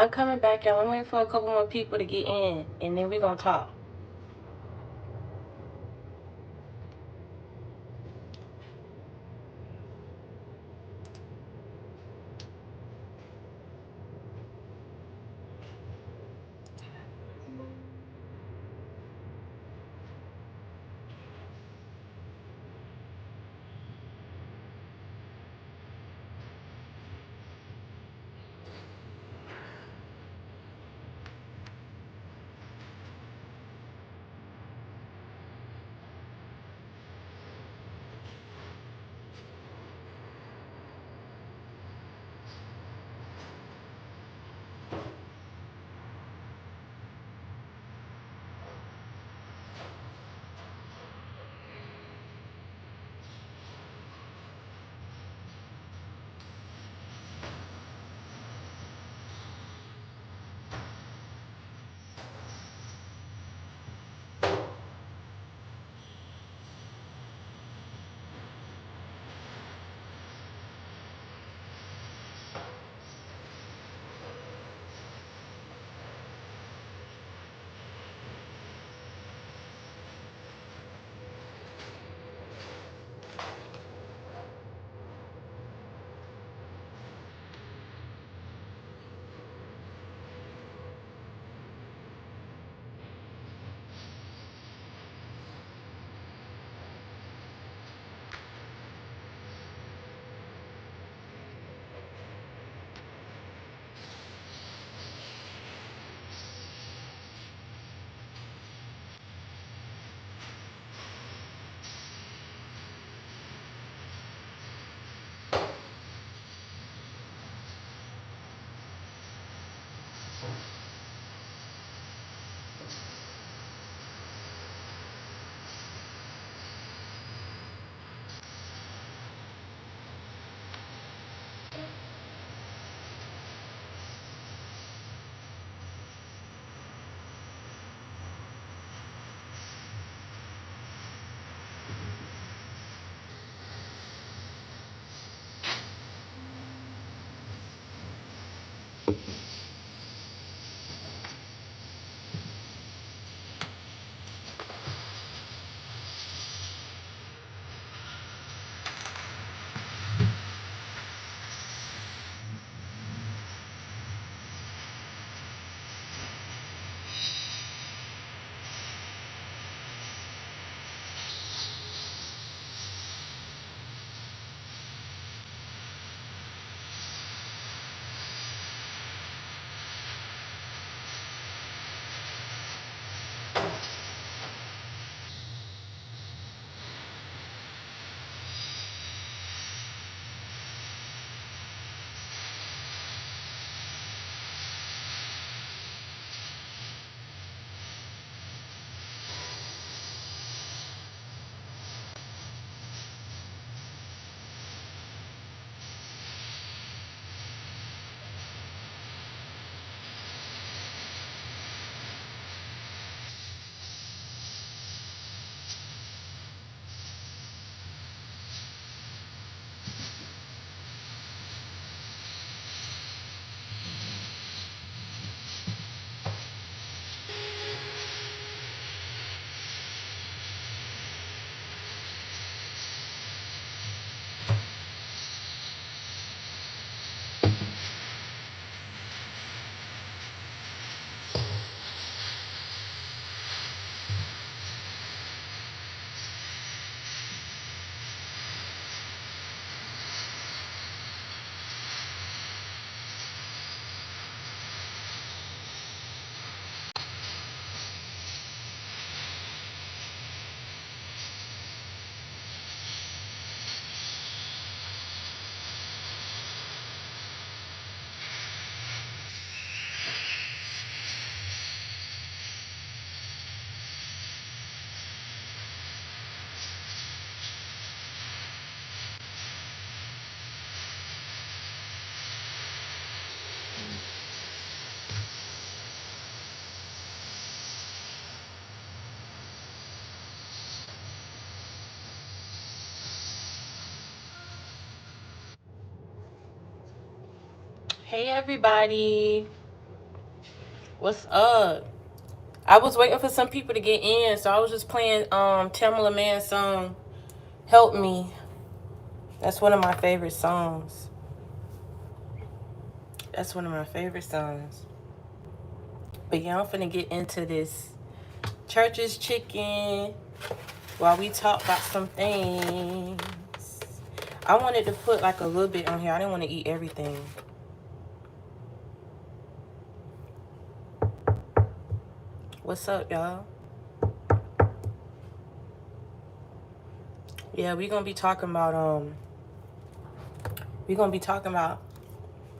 I'm coming back, y'all. I'm waiting for a couple more people to get in, and then we're going to talk. Hey everybody, what's up? I was waiting for some people to get in, so I was just playing Tamala Mann's song, Help Me. That's one of my favorite songs. That's one of my favorite songs. But yeah, I'm finna get into this church's chicken while we talk about some things. I wanted to put like a little bit on here. I didn't want to eat everything. What's up, y'all? Yeah, we're gonna be talking about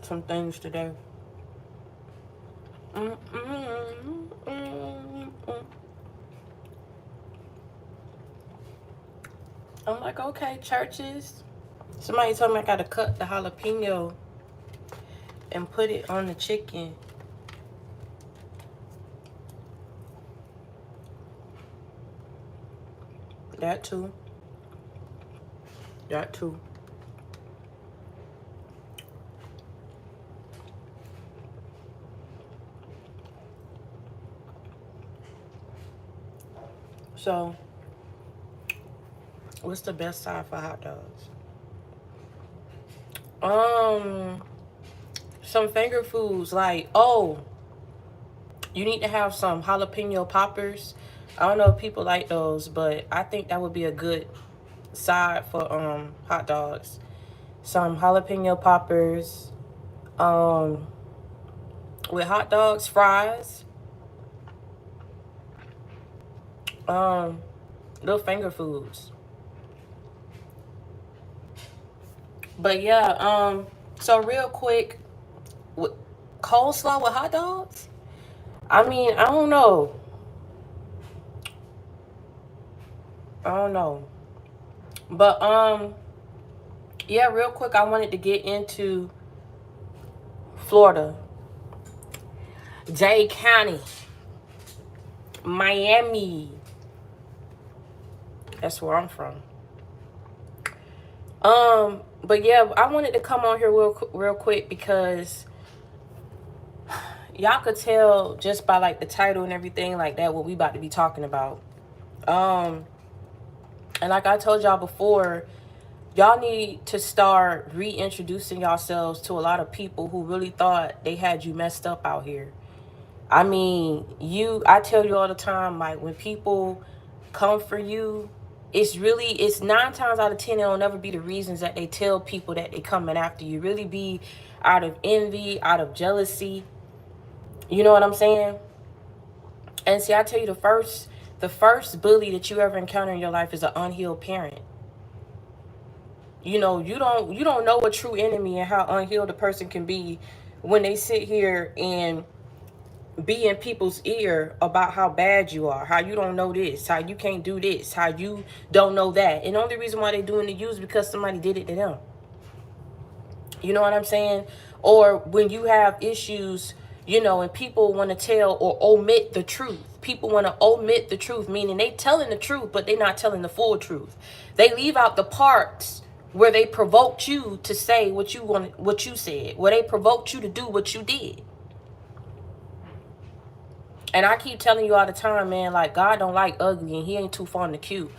some things today. I'm like, okay, churches. Somebody told me I gotta cut the jalapeno and put it on the chicken. That too. That too. So, what's the best side for hot dogs? Some finger foods like, you need to have some jalapeno poppers. I don't know if people like those, but I think that would be a good side for hot dogs. Some jalapeno poppers. With hot dogs, fries. Little finger foods. But yeah, so real quick, with coleslaw with hot dogs? I mean, I don't know. But yeah, real quick, I wanted to get into Florida. Dade County. Miami. That's where I'm from. But yeah, I wanted to come on here real quick because y'all could tell just by like the title and everything like that what we about to be talking about. And like I told y'all before, y'all need to start reintroducing yourselves to a lot of people who really thought they had you messed up out here. I mean, I tell you all the time, like when people come for you, it's 9 times out of 10, it'll never be the reasons that they tell people that they coming after you. Really be out of envy, out of jealousy. You know what I'm saying? And see, I tell you, the first bully that you ever encounter in your life is an unhealed parent. You know, you don't know a true enemy and how unhealed a person can be when they sit here and be in people's ear about how bad you are, how you don't know this, how you can't do this, how you don't know that. And the only reason why they doing it to you is because somebody did it to them. You know what I'm saying? Or when you have issues, and people want to tell or omit the truth. People want to omit the truth, meaning they telling the truth, but they not telling the full truth. They leave out the parts where they provoked you to say what you said, where they provoked you to do what you did. And I keep telling you all the time, man, like God don't like ugly and he ain't too fond of cute.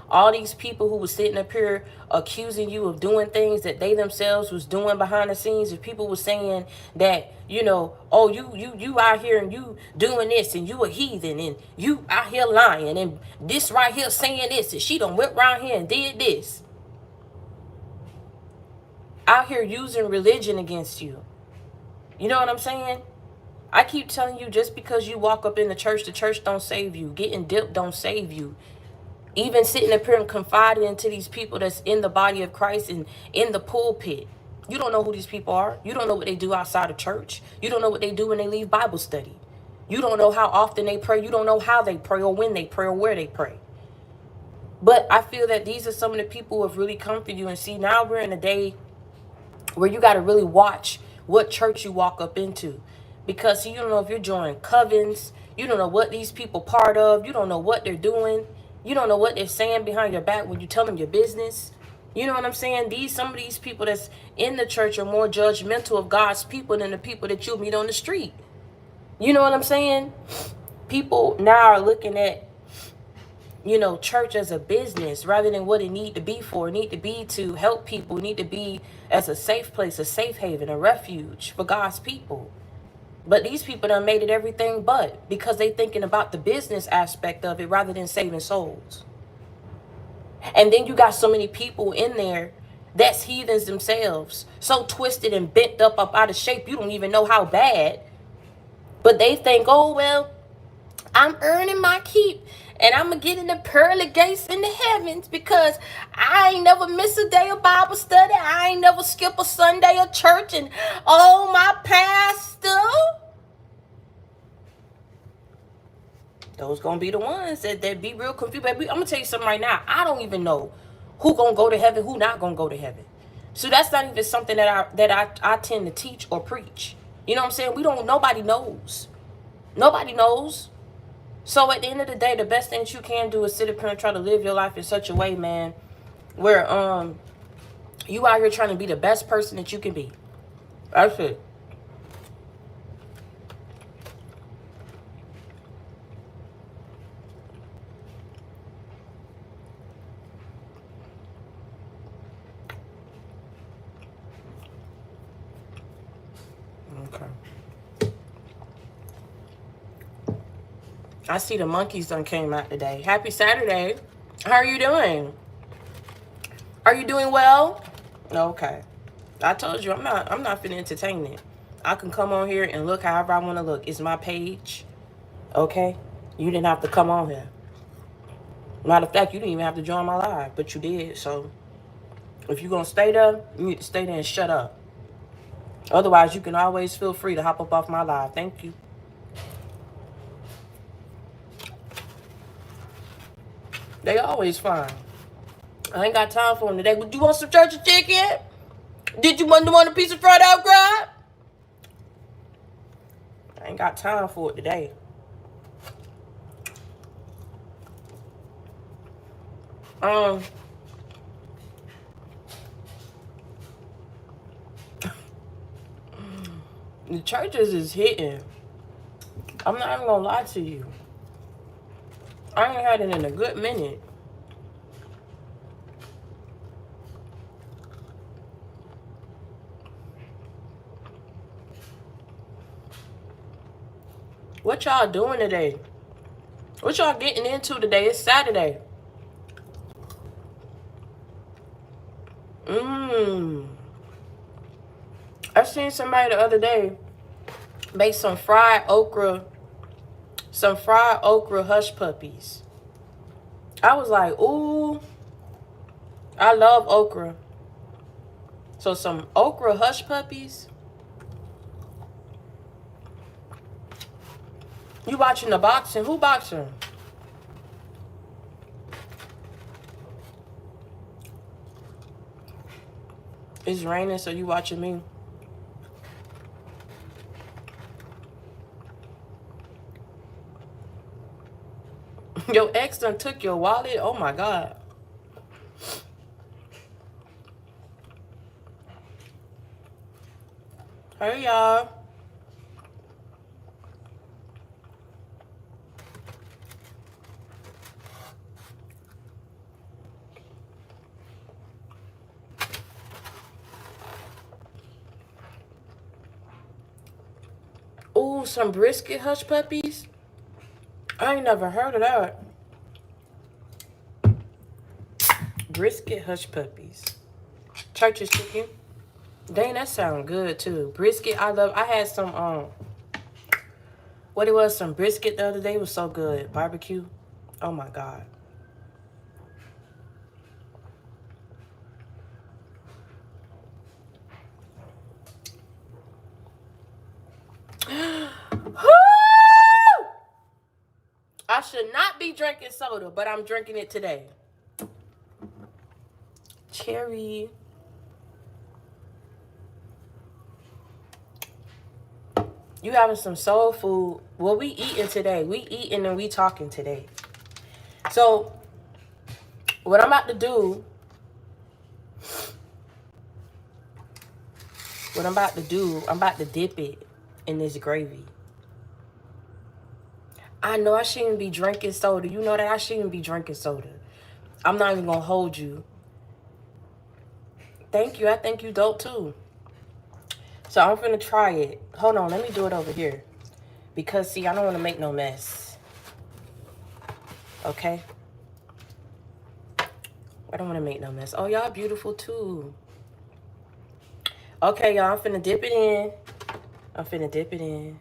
All these people who was sitting up here accusing you of doing things that they themselves was doing behind the scenes. If people were saying that, you out here and you doing this and you a heathen and you out here lying and this right here saying this and she done went around here and did this. Out here using religion against you. You know what I'm saying? I keep telling you, just because you walk up in the church don't save you. Getting dipped don't save you. Even sitting up here and confiding into these people that's in the body of Christ and in the pulpit. You don't know who these people are. You don't know what they do outside of church. You don't know what they do when they leave Bible study. You don't know how often they pray. You don't know how they pray or when they pray or where they pray. But I feel that these are some of the people who have really come for you. And see, now we're in a day where you got to really watch what church you walk up into. Because see, you don't know if you're joining covens. You don't know what these people part of. You don't know what they're doing. You don't know what they're saying behind your back when you tell them your business. You know what I'm saying? Some of these people that's in the church are more judgmental of God's people than the people that you meet on the street. You know what I'm saying? People now are looking at, church as a business rather than what it need to be for. It need to be to help people. It need to be as a safe place, a safe haven, a refuge for God's people. But these people done made it everything but, because they thinking about the business aspect of it rather than saving souls. And then you got so many people in there that's heathens themselves, so twisted and bent up out of shape you don't even know how bad. But they think, oh, well, I'm earning my keep and I'm going to get in the pearly gates in the heavens because I ain't never miss a day of Bible study. I ain't never skip a Sunday of church. And oh, my pastor. Those going to be the ones that be real confused. Baby, I'm going to tell you something right now. I don't even know who going to go to heaven, who not going to go to heaven. So that's not even something that I tend to teach or preach. You know what I'm saying? Nobody knows. Nobody knows. So at the end of the day, the best thing that you can do is sit up here and try to live your life in such a way, man, where you out here trying to be the best person that you can be. That's it. Okay. I see the monkeys done came out today. Happy Saturday. How are you doing? Are you doing well? Okay. I told you I'm not finna entertain it. I can come on here and look however I want to look. It's my page. Okay? You didn't have to come on here. Matter of fact, you didn't even have to join my live, but you did. So if you're gonna stay there, you need to stay there and shut up. Otherwise, you can always feel free to hop up off my live. Thank you. They always fine. I ain't got time for them today. Would you want some church chicken? Did you want a piece of fried out crab? I ain't got time for it today. The churches is hitting. I'm not even gonna lie to you. I ain't had it in a good minute. What y'all doing today? What y'all getting into today? It's Saturday. I seen somebody the other day make some fried okra hush puppies. I was like, ooh, I love okra. So some okra hush puppies. You watching the boxing? Who boxing? It's raining, so you watching me. Your ex done took your wallet? Oh my God. Hey y'all. Ooh, some brisket hush puppies? I ain't never heard of that. Brisket hush puppies. Church's chicken. Dang, that sound good too. Brisket, I had some some brisket the other day. It was so good. Barbecue. Oh my God. I should not be drinking soda, but I'm drinking it today. Cherry. You having some soul food. What we eating today? We eating and we talking today. So, what I'm about to do What I'm about to do, I'm about to dip it in this gravy. I know I shouldn't be drinking soda. You know that I shouldn't be drinking soda. I'm not even going to hold you. Thank you. I think you dope too. So I'm going to try it. Hold on. Let me do it over here. Because, see, I don't want to make no mess. Okay? I don't want to make no mess. Oh, y'all beautiful too. Okay, y'all. I'm finna dip it in. I'm finna dip it in.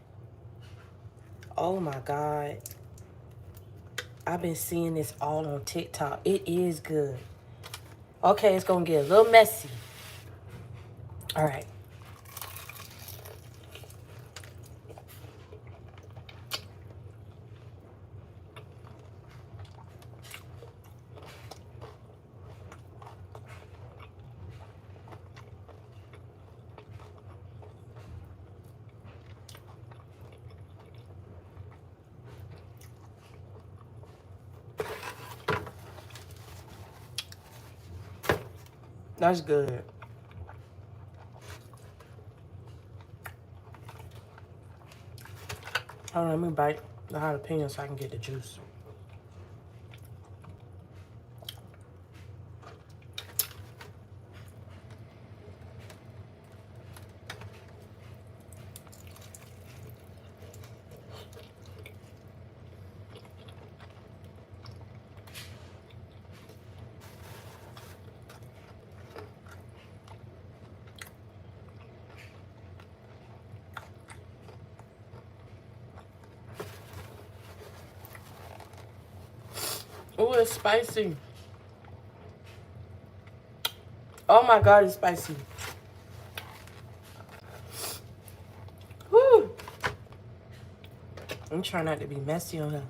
Oh, my God. I've been seeing this all on TikTok. It is good. Okay, it's going to get a little messy. All right. That's good. Hold on, let me bite the jalapeno so I can get the juice. Oh, it's spicy. Oh my God, it's spicy. Woo! I'm trying not to be messy on her.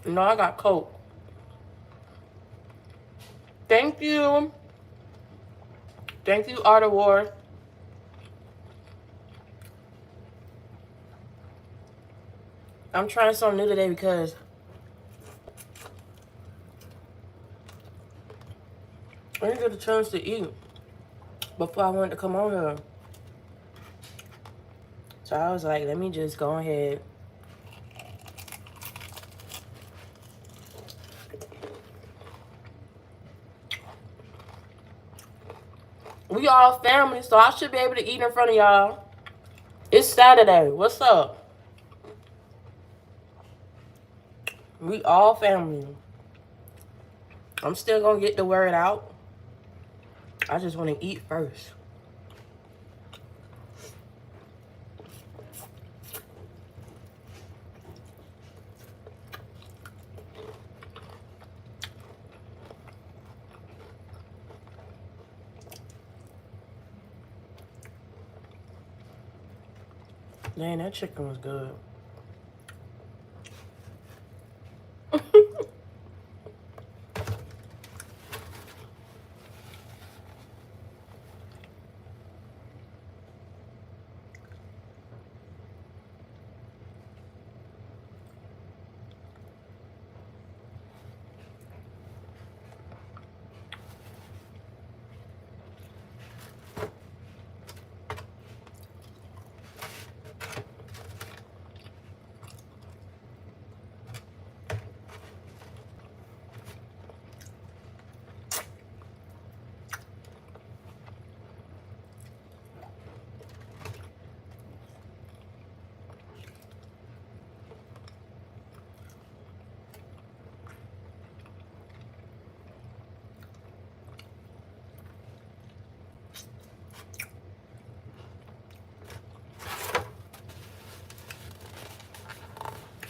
No, I got Coke. Thank you. Thank you, Art of War. I'm trying something new today because I didn't get a chance to eat before I wanted to come on here. So I was like, let me just go ahead. We all family, so I should be able to eat in front of y'all. It's Saturday. What's up? We all family. I'm still going to get the word out. I just want to eat first. Man, that chicken was good.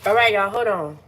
All right, y'all, hold on.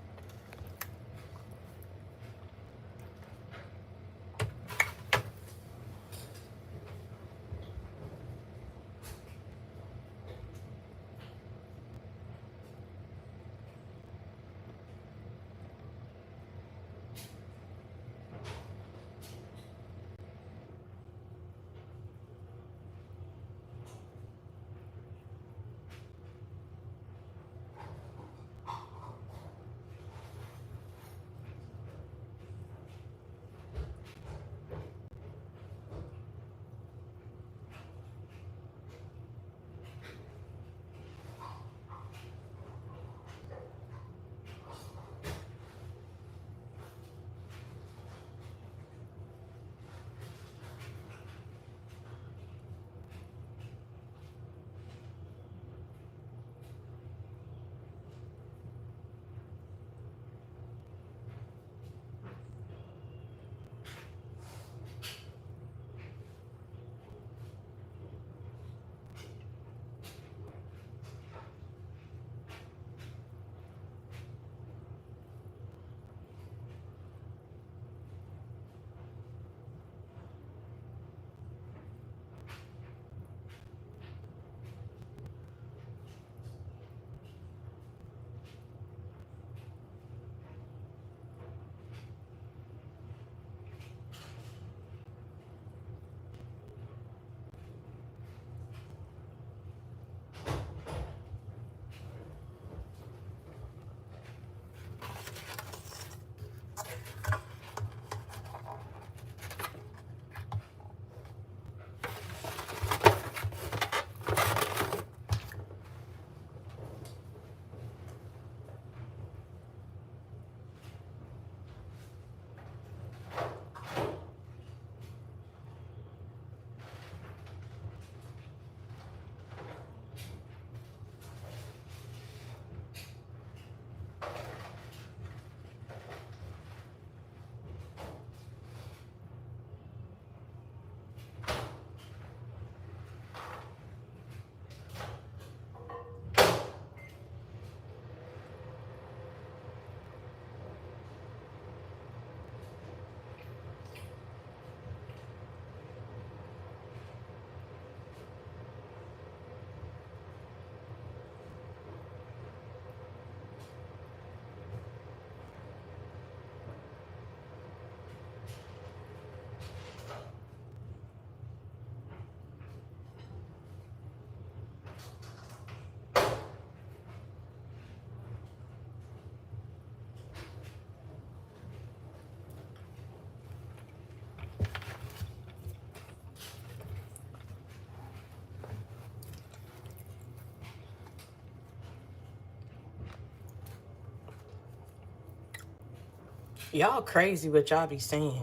Y'all crazy what y'all be saying.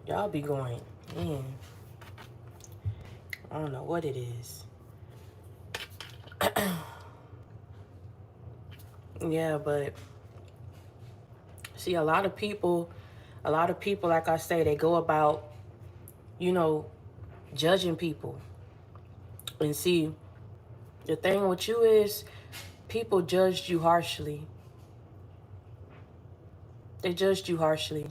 Y'all be going, man, I don't know what it is. Yeah, but see, a lot of people, like I say, they go about, you know, judging people. And see, the thing with you is, people judged you harshly. They judged you harshly.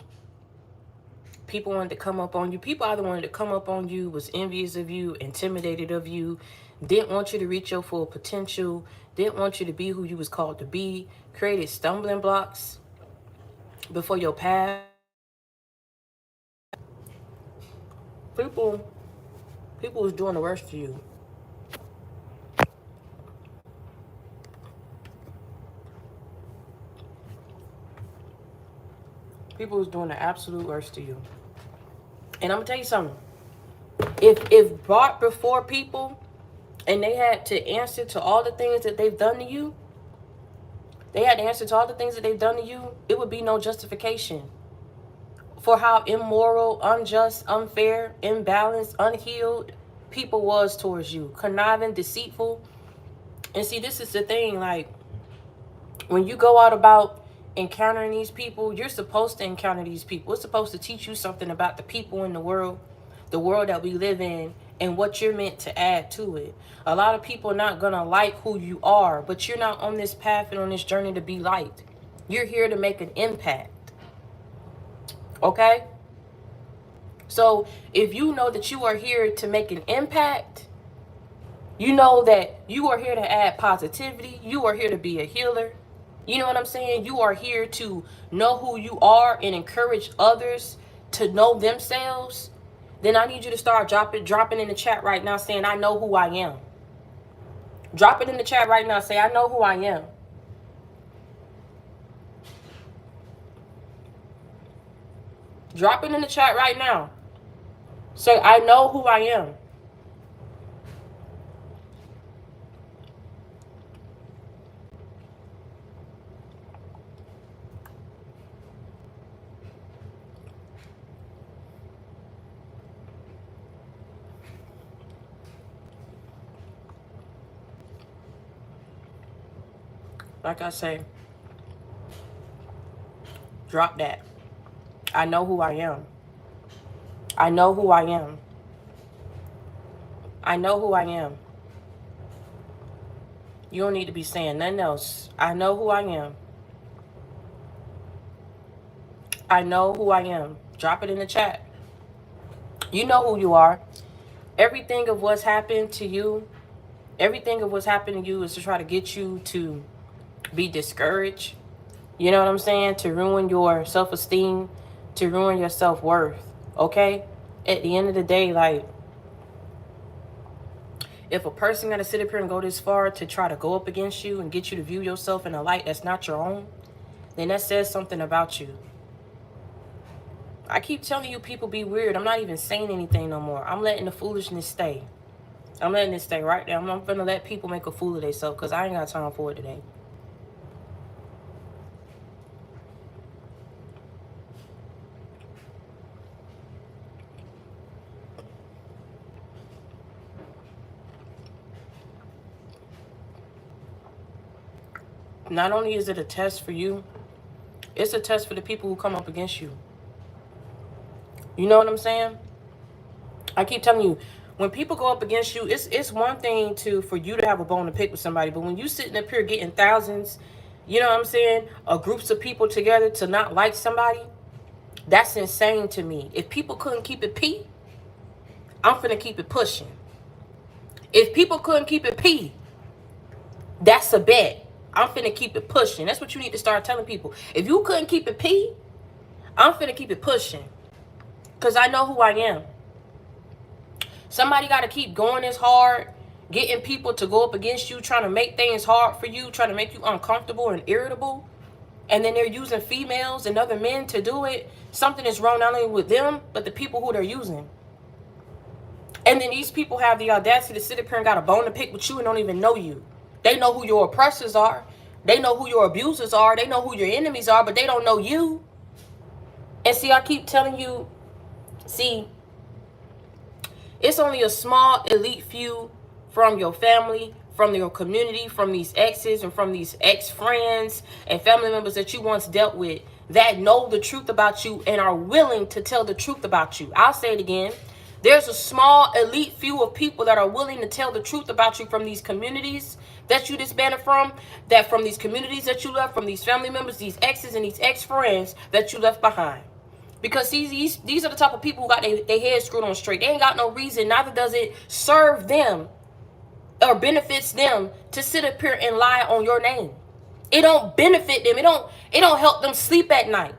People wanted to come up on you. People either wanted to come up on you, was envious of you, intimidated of you, didn't want you to reach your full potential, didn't want you to be who you was called to be, created stumbling blocks before your path. People was doing the worst to you. People was doing the absolute worst to you. And I'm gonna tell you something. If brought before people and they had to answer to all the things that they've done to you, they had to answer to all the things that they've done to you, it would be no justification for how immoral, unjust, unfair, imbalanced, unhealed people was towards you. Conniving, deceitful. And see, this is the thing, like, when you go out about encountering these people, you're supposed to encounter these people. It's supposed to teach you something about the people in the world that we live in, and what you're meant to add to it. A lot of people are not gonna like who you are, but you're not on this path and on this journey to be liked. You're here to make an impact. Okay? So if you know that you are here to make an impact, you know that you are here to add positivity. You are here to be a healer. You know what I'm saying? You are here to know who you are and encourage others to know themselves. Then I need you to start dropping in the chat right now saying, I know who I am. Drop it in the chat right now. Say, I know who I am. Drop it in the chat right now. Say, I know who I am. Like I say, drop that. I know who I am. I know who I am. I know who I am. You don't need to be saying nothing else. I know who I am. I know who I am. Drop it in the chat. You know who you are. Everything of what's happened to you, everything of what's happened to you is to try to get you to be discouraged. You know what I'm saying? To ruin your self-esteem, to ruin your self-worth. Okay? At the end of the day, like, if a person got to sit up here and go this far to try to go up against you and get you to view yourself in a light that's not your own, then that says something about you. I keep telling you people be weird. I'm not even saying anything no more. I'm letting the foolishness stay. I'm letting it stay right there. I'm going to let people make a fool of themselves because I ain't got time for it today. Not only is it a test for you, it's a test for the people who come up against you. You know what I'm saying? I keep telling you, when people go up against you, it's one thing for you to have a bone to pick with somebody, but when you sitting up here getting thousands, you know what I'm saying, groups of people together to not like somebody, that's insane to me. If people couldn't keep it P, I'm finna keep it pushing. If people couldn't keep it P, that's a bet. I'm finna keep it pushing. That's what you need to start telling people. If you couldn't keep it P, I'm finna keep it pushing. Because I know who I am. Somebody got to keep going this hard, getting people to go up against you, trying to make things hard for you, trying to make you uncomfortable and irritable. And then they're using females and other men to do it. Something is wrong not only with them, but the people who they're using. And then these people have the audacity to sit up here and got a bone to pick with you and don't even know you. They know who your oppressors are. They know who your abusers are. They know who your enemies are, but they don't know you. And see, I keep telling you, see, it's only a small elite few from your family, from your community, from these exes and from these ex-friends and family members that you once dealt with that know the truth about you and are willing to tell the truth about you. I'll say it again. There's a small elite few of people that are willing to tell the truth about you from these communities that you disbanded from, that from these communities that you left, from these family members, these exes and these ex-friends that you left behind. Because these are the type of people who got their heads screwed on straight. They ain't got no reason, neither does it serve them or benefits them to sit up here and lie on your name. It don't benefit them. It don't help them sleep at night,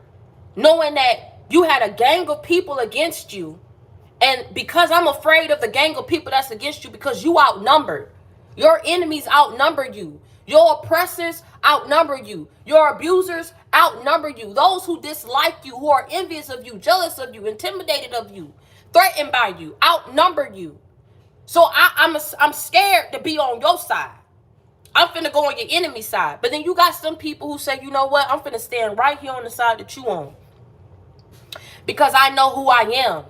knowing that you had a gang of people against you. And because I'm afraid of the gang of people that's against you, because you outnumbered. Your enemies outnumber you. Your oppressors outnumber you. Your abusers outnumber you. Those who dislike you, who are envious of you, jealous of you, intimidated of you, threatened by you, outnumber you. So I'm scared to be on your side. I'm finna go on your enemy side. But then you got some people who say, you know what? I'm finna stand right here on the side that you on. Because I know who I am.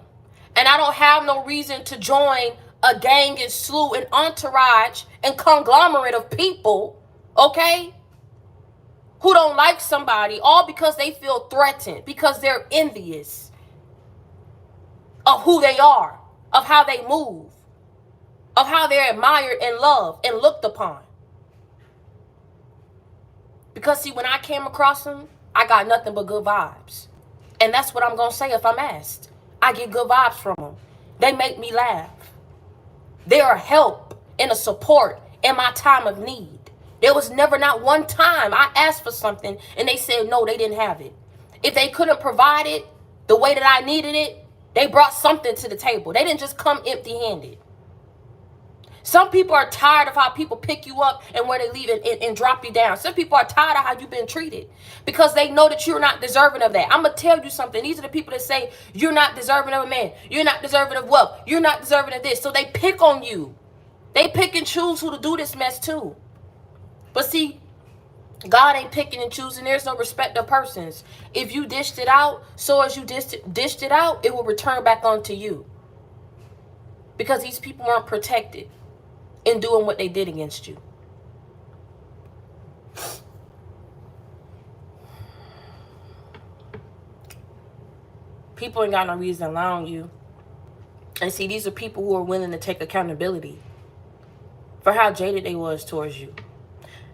And I don't have no reason to join a gang and slew and entourage and conglomerate of people, okay, who don't like somebody, all because they feel threatened, because they're envious of who they are, of how they move, of how they're admired and loved and looked upon. Because see, when I came across them, I got nothing but good vibes. And that's what I'm going to say if I'm asked. I get good vibes from them. They make me laugh. They are a help and a support in my time of need. There was never not one time I asked for something and they said no, they didn't have it. If they couldn't provide it the way that I needed it, they brought something to the table. They didn't just come empty-handed. Some people are tired of how people pick you up and where they leave it and drop you down. Some people are tired of how you've been treated because they know that you're not deserving of that. I'm going to tell you something. These are the people that say you're not deserving of a man. You're not deserving of wealth. You're not deserving of this. So they pick on you. They pick and choose who to do this mess to. But see, God ain't picking and choosing. There's no respect of persons. If you dished it out, so as you dished it out, it will return back onto you. Because these people weren't protected in doing what they did against you. People ain't got no reason allowing you. And see, these are people who are willing to take accountability for how jaded they was towards you.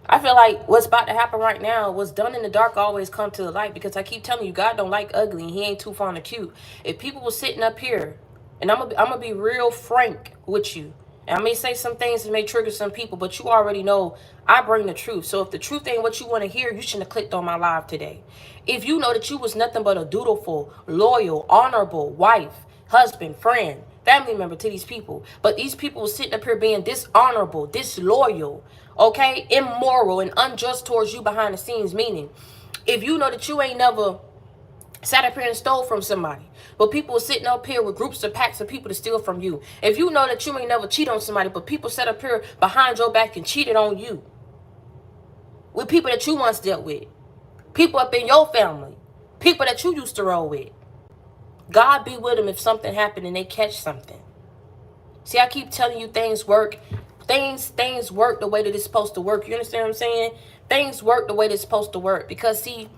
I feel like what's about to happen right now, what's done in the dark always come to the light, because I keep telling you, God don't like ugly and he ain't too fond of cute. If people were sitting up here, and I'm gonna be real frank with you, and I may say some things that may trigger some people, but you already know I bring the truth. So if the truth ain't what you want to hear, you shouldn't have clicked on my live today. If you know that you was nothing but a dutiful, loyal, honorable wife, husband, friend, family member to these people, but these people were sitting up here being dishonorable, disloyal, okay, immoral and unjust towards you behind the scenes, meaning if you know that you ain't never sat up here and stole from somebody, but people were sitting up here with groups of packs of people to steal from you. If you know that you ain't never cheated on somebody, but people sat up here behind your back and cheated on you with people that you once dealt with, people up in your family, people that you used to roll with, God be with them if something happened and they catch something. See, I keep telling you things work. Things work the way that it's supposed to work. You understand what I'm saying? Things work the way they're supposed to work. Because, see,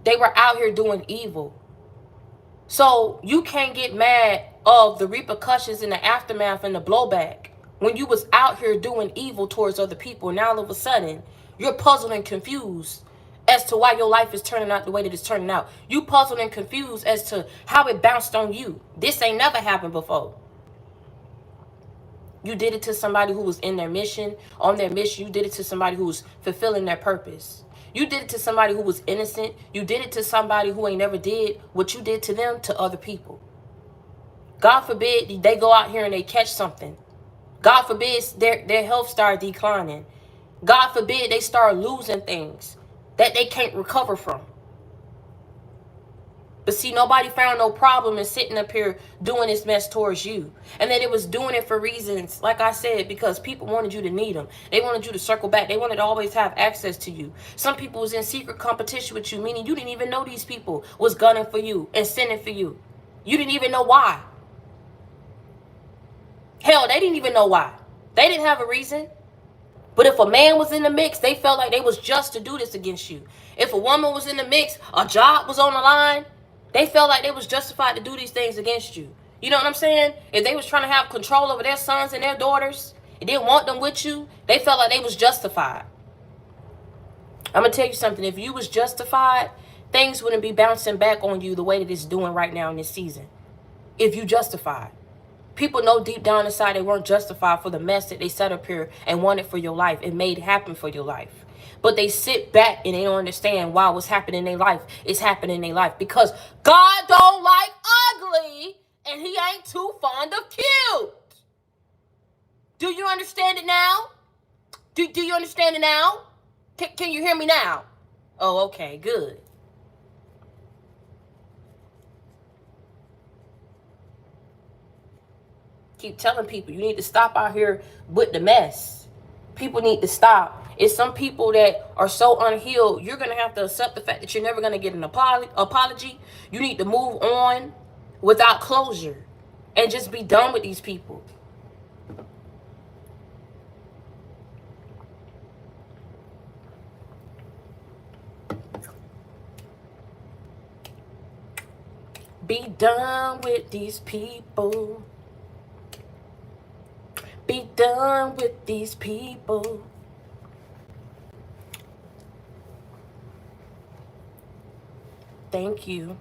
they were out here doing evil. So you can't get mad of the repercussions and the aftermath and the blowback when you was out here doing evil towards other people. Now all of a sudden, you're puzzled and confused as to why your life is turning out the way that it's turning out. You puzzled and confused as to how it bounced on you. This ain't never happened before. You did it to somebody who was in their mission, on their mission. You did it to somebody who was fulfilling their purpose. You did it to somebody who was innocent. You did it to somebody who ain't never did what you did to them to other people. God forbid they go out here and they catch something. God forbid their health start declining. God forbid they start losing things that they can't recover from. But see, nobody found no problem in sitting up here doing this mess towards you. And then it was doing it for reasons, like I said, because people wanted you to need them. They wanted you to circle back. They wanted to always have access to you. Some people was in secret competition with you, meaning you didn't even know these people was gunning for you and sending for you. You didn't even know why. Hell, they didn't even know why. They didn't have a reason. But if a man was in the mix, they felt like they was just to do this against you. If a woman was in the mix, a job was on the line, they felt like they was justified to do these things against you. You know what I'm saying? If they was trying to have control over their sons and their daughters and didn't want them with you, they felt like they was justified. I'm going to tell you something. If you was justified, things wouldn't be bouncing back on you the way that it's doing right now in this season. If you justified. People know deep down inside they weren't justified for the mess that they set up here and wanted for your life and made happen for your life. But they sit back and they don't understand why what's happening in their life is happening in their life. Because God don't like ugly and he ain't too fond of cute. Do you understand it now? Do you understand it now? Can you hear me now? Oh, okay, good. Keep telling people you need to stop out here with the mess. People need to stop. It's some people that are so unhealed, you're going to have to accept the fact that you're never going to get an apology. You need to move on without closure and just be done with these people. Be done with these people. Be done with these people. Thank you.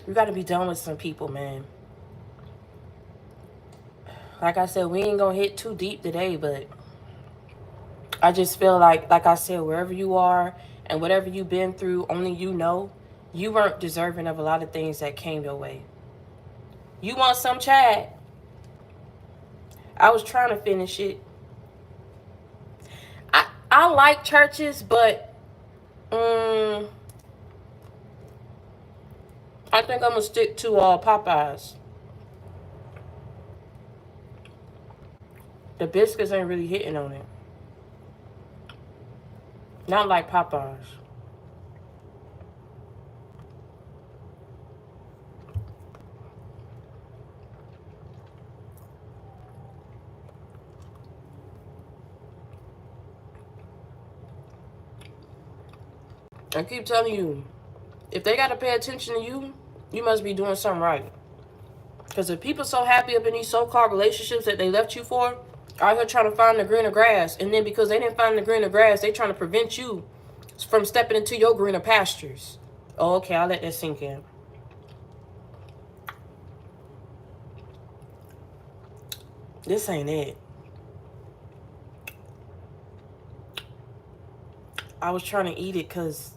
You got to be done with some people, man. Like I said, we ain't going to hit too deep today, but I just feel like I said, wherever you are and whatever you've been through, only you know, you weren't deserving of a lot of things that came your way. You want some, Chad? I was trying to finish it. I like churches, but I think I'm going to stick to Popeyes. The biscuits ain't really hitting on it. Not like Popeyes. I keep telling you, if they got to pay attention to you, you must be doing something right. Because if people so happy up in these so-called relationships that they left you for, out here trying to find the greener grass, and then because they didn't find the greener grass, they trying to prevent you from stepping into your greener pastures. Oh, okay, I'll let that sink in. This ain't it. I was trying to eat it because,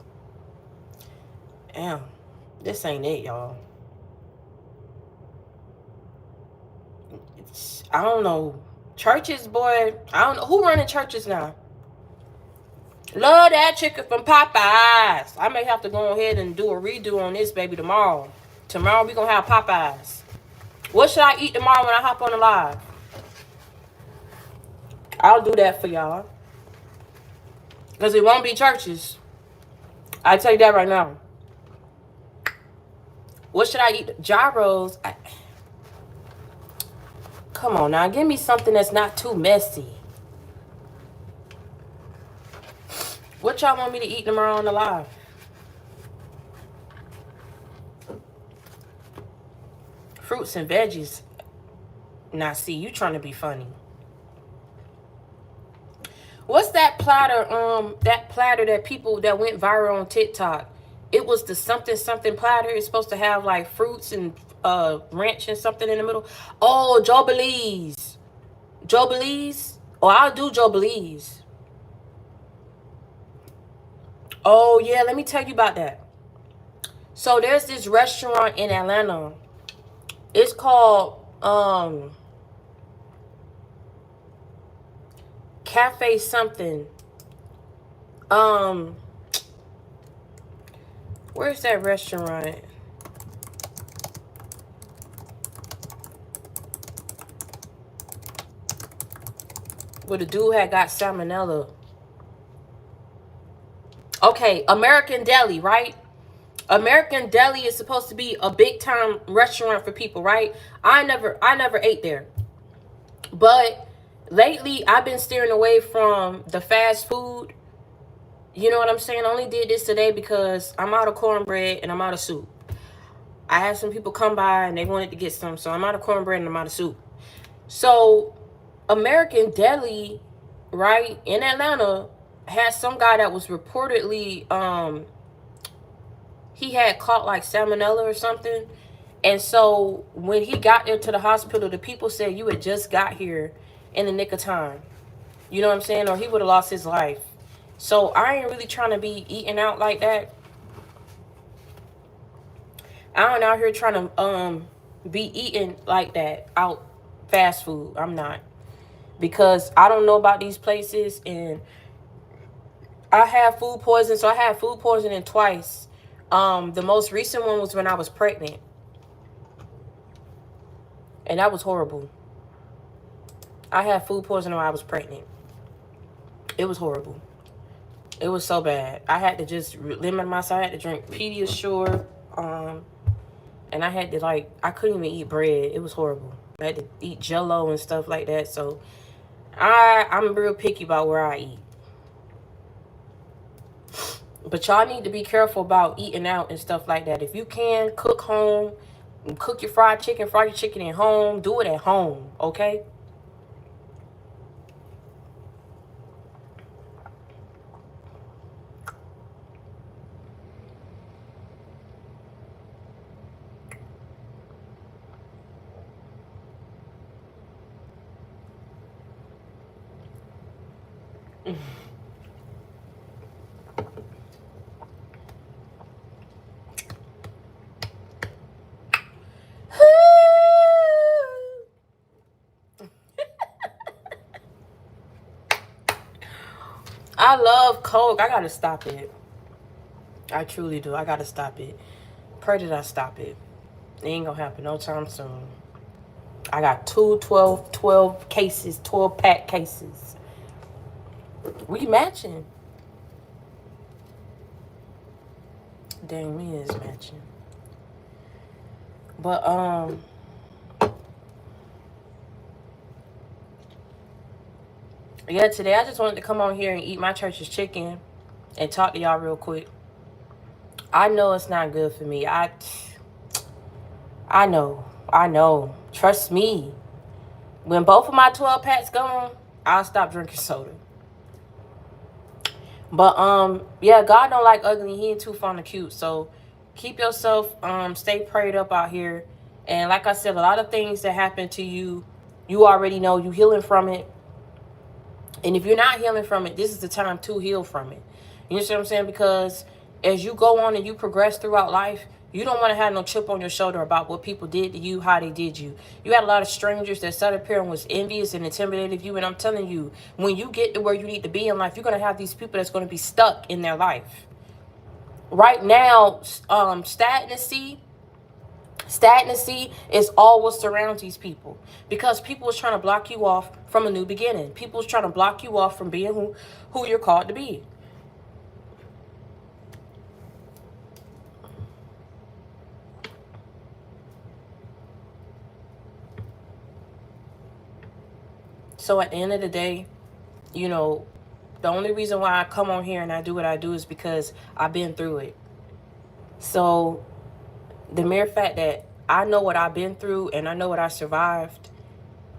damn, this ain't it, y'all. I don't know. Churches, boy, I don't know. Who running churches now? Love that chicken from Popeyes. I may have to go ahead and do a redo on this, baby, tomorrow. Tomorrow we going to have Popeyes. What should I eat tomorrow when I hop on the live? I'll do that for y'all. Because it won't be churches. I tell you that right now. What should I eat? Gyros. Come on now. Give me something that's not too messy. What y'all want me to eat tomorrow on the live? Fruits and veggies. Now, see, you trying to be funny. What's that platter? That platter that people that went viral on TikTok. It was the something platter. It's supposed to have like fruits and ranch and something in the middle. Oh, Jubilees. Jubilees? Oh, I'll do Jubilees. Oh, yeah, let me tell you about that. So there's this restaurant in Atlanta. It's called Cafe something. Where's that restaurant? Where the dude had got salmonella. Okay, American Deli, right? American Deli is supposed to be a big time restaurant for people, right? I never ate there. But lately I've been steering away from the fast food. You know what I'm saying? I only did this today because I'm out of cornbread and I'm out of soup. I had some people come by and they wanted to get some, so I'm out of cornbread and I'm out of soup. So American Deli, right, in Atlanta, had some guy that was reportedly he had caught like salmonella or something. And so when he got there to the hospital, the people said you had just got here in the nick of time. You know what I'm saying? Or he would have lost his life. So I ain't really trying to be eating out like that. I ain't out here trying to be eating like that out fast food. I'm not. Because I don't know about these places, and I have food poisoning. So I had food poisoning twice. The most recent one was when I was pregnant. And that was horrible. I had food poisoning when I was pregnant. It was horrible. It was so bad. I had to just limit myself. I had to drink Pediasure. And I had to, like, I couldn't even eat bread. It was horrible. I had to eat Jell-O and stuff like that. So I'm real picky about where I eat. But y'all need to be careful about eating out and stuff like that. If you can, cook home. Cook your fried chicken. Fry your chicken at home. Do it at home. Okay? I love Coke. I gotta stop it. I truly do. I gotta stop it. Pray that I stop it. It ain't gonna happen no time soon. I got 12 cases, 12 pack cases. We matching. Dang, me is matching. But yeah, today I just wanted to come on here and eat my church's chicken and talk to y'all real quick. I know it's not good for me. I know. Trust me. When both of my 12 packs gone, I'll stop drinking soda. But yeah, God don't like ugly. He ain't too fond of cute. So keep yourself stay prayed up out here. And like I said, a lot of things that happen to you, you already know. You healing from it. And if you're not healing from it, this is the time to heal from it. You know what I'm saying? Because as you go on and you progress throughout life, you don't want to have no chip on your shoulder about what people did to you, how they did you. You had a lot of strangers that sat up here and was envious and intimidated you. And I'm telling you, when you get to where you need to be in life, you're going to have these people that's going to be stuck in their life. Right now, stagnancy is all what surrounds these people, because people is trying to block you off from a new beginning. People is trying to block you off from being who you're called to be. So at the end of the day, you know, the only reason why I come on here and I do what I do is because I've been through it. So the mere fact that I know what I've been through and I know what I survived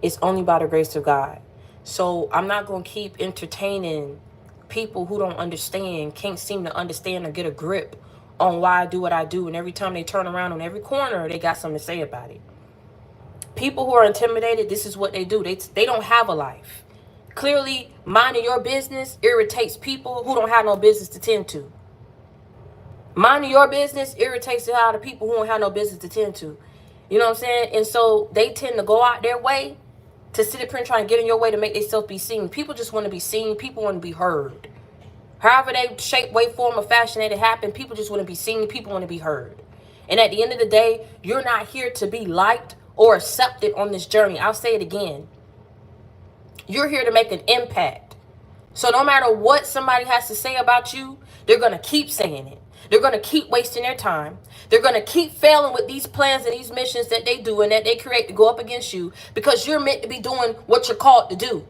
is only by the grace of God. So I'm not going to keep entertaining people who don't understand, can't seem to understand or get a grip on why I do what I do. And every time they turn around on every corner, they got something to say about it. People who are intimidated, this is what they do. They don't have a life. Clearly, minding your business irritates people who don't have no business to tend to. Minding your business irritates a lot of people who don't have no business to tend to. You know what I'm saying? And so they tend to go out their way to sit up here and try and get in your way to make themselves be seen. People just want to be seen. People want to be heard. However they shape, way, form, or fashion that it happened, people just want to be seen. People want to be heard. And at the end of the day, you're not here to be liked or accepted on this journey. I'll say it again. You're here to make an impact. So no matter what somebody has to say about you, they're going to keep saying it. They're going to keep wasting their time. They're going to keep failing with these plans and these missions that they do and that they create to go up against you, because you're meant to be doing what you're called to do.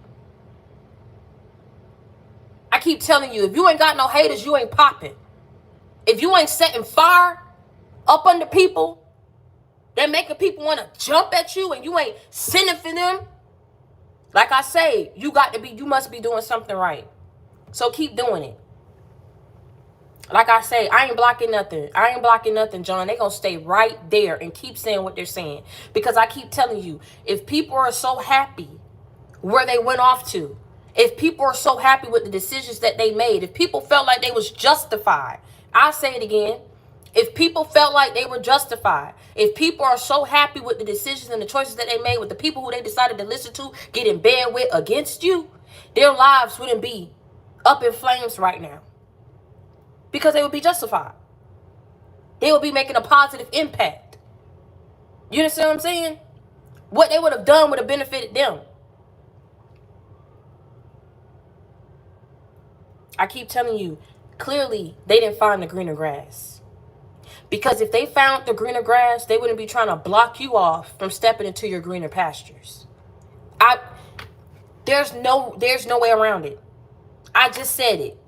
I keep telling you, if you ain't got no haters, you ain't popping. If you ain't setting fire up under people, that making people want to jump at you, and you ain't sending for them, like I say, you must be doing something right. So keep doing it. Like I say, I ain't blocking nothing. I ain't blocking nothing, John. They gonna stay right there and keep saying what they're saying. Because I keep telling you, if people are so happy where they went off to, if people are so happy with the decisions that they made, if people felt like they was justified, I'll say it again. If people felt like they were justified, if people are so happy with the decisions and the choices that they made, with the people who they decided to listen to, get in bed with against you, their lives wouldn't be up in flames right now. Because they would be justified. They would be making a positive impact. You understand what I'm saying? What they would have done would have benefited them. I keep telling you, clearly they didn't find the greener grass. Because if they found the greener grass, they wouldn't be trying to block you off from stepping into your greener pastures. There's no way around it. I just said it.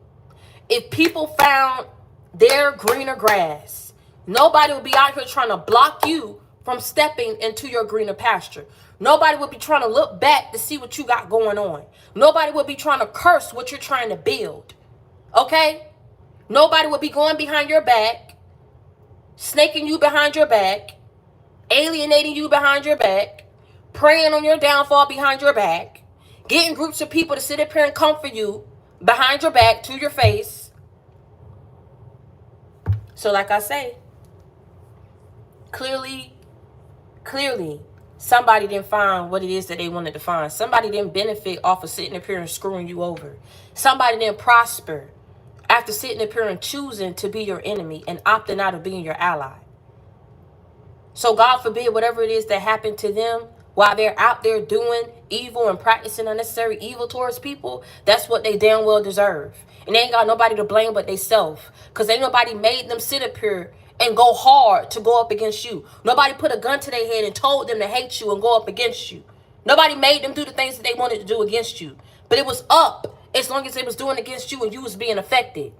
If people found their greener grass, nobody would be out here trying to block you from stepping into your greener pasture. Nobody would be trying to look back to see what you got going on. Nobody would be trying to curse what you're trying to build. Okay? Nobody would be going behind your back, snaking you behind your back, alienating you behind your back, preying on your downfall behind your back, getting groups of people to sit up here and comfort you behind your back, to your face. So like I say, clearly, somebody didn't find what it is that they wanted to find. Somebody didn't benefit off of sitting up here and screwing you over. Somebody didn't prosper after sitting up here and choosing to be your enemy and opting out of being your ally. So God forbid, whatever it is that happened to them while they're out there doing evil and practicing unnecessary evil towards people, that's what they damn well deserve. And they ain't got nobody to blame but theyself. Because ain't nobody made them sit up here and go hard to go up against you. Nobody put a gun to their head and told them to hate you and go up against you. Nobody made them do the things that they wanted to do against you. But it was up as long as they was doing against you and you was being affected.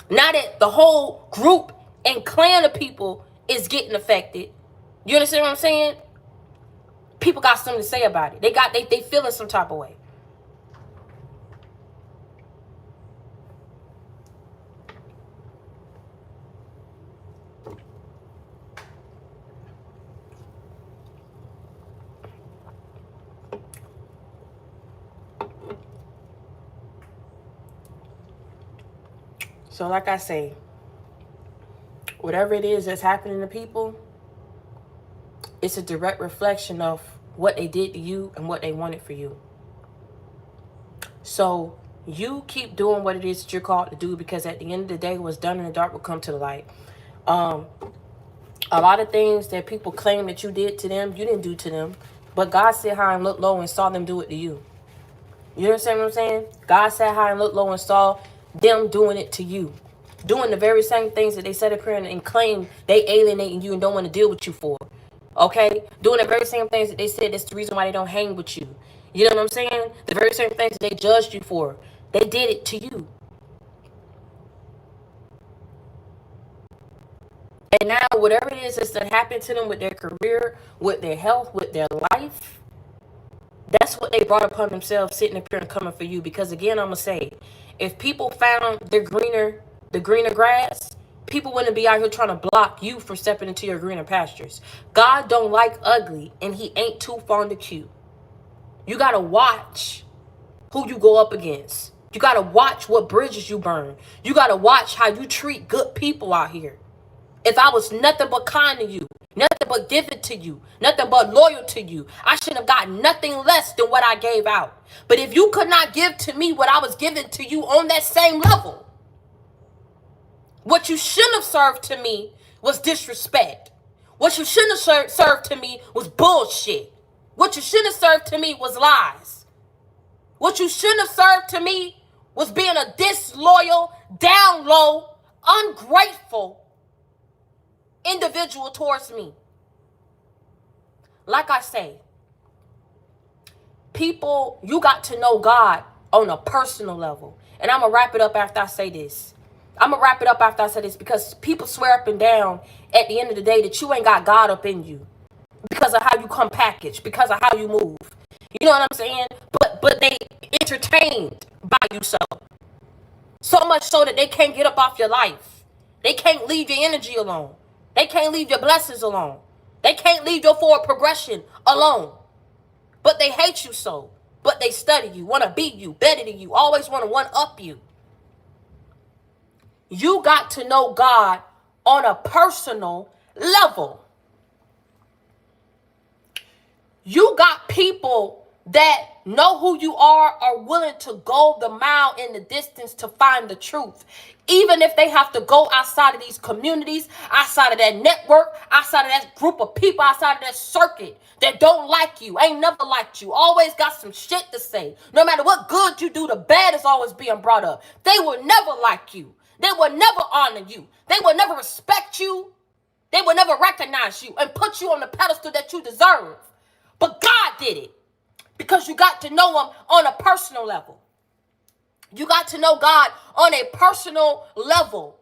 Now that the whole group and clan of people is getting affected, you understand what I'm saying? People got something to say about it. They feeling some type of way. So like I say, whatever it is that's happening to people, it's a direct reflection of what they did to you and what they wanted for you. So you keep doing what it is that you're called to do, because at the end of the day, what's done in the dark will come to the light. A lot of things that people claim that you did to them, you didn't do to them. But God sat high and looked low and saw them do it to you. You understand what I'm saying? God sat high and looked low and saw them doing it to you. Doing the very same things that they said up here and claim they alienating you and don't want to deal with you for. Okay? Doing the very same things that they said that's the reason why they don't hang with you. You know what I'm saying? The very same things that they judged you for. They did it to you. And now whatever it is that's done happened to them with their career, with their health, with their life, that's what they brought upon themselves, sitting up here and coming for you. Because again, I'm going to say, if people found the greener grass, people wouldn't be out here trying to block you from stepping into your greener pastures. God don't like ugly, and he ain't too fond of cute. You got to watch who you go up against. You got to watch what bridges you burn. You got to watch how you treat good people out here. If I was nothing but kind to you, nothing but giving to you, nothing but loyal to you. I should have gotten nothing less than what I gave out. But if you could not give to me what I was giving to you on that same level, what you shouldn't have served to me was disrespect. What you shouldn't have served to me was bullshit. What you shouldn't have served to me was lies. What you shouldn't have served to me was being a disloyal, down low, ungrateful individual towards me. Like I say, people, you got to know God on a personal level. And I'm going to wrap it up after I say this. Because people swear up and down at the end of the day that you ain't got God up in you because of how you come packaged, because of how you move. You know what I'm saying? But they entertained by you so much so that they can't get up off your life. They can't leave your energy alone. They can't leave your blessings alone. They can't leave your forward progression alone. But they hate you so. But they study you, want to beat you, better than you, always want to one-up you. You got to know God on a personal level. You got people that know who you are willing to go the mile in the distance to find the truth. Even if they have to go outside of these communities, outside of that network, outside of that group of people, outside of that circuit that don't like you, ain't never liked you, always got some shit to say. No matter what good you do, the bad is always being brought up. They will never like you. They will never honor you. They will never respect you. They will never recognize you and put you on the pedestal that you deserve. But God did it because you got to know him on a personal level. You got to know God on a personal level,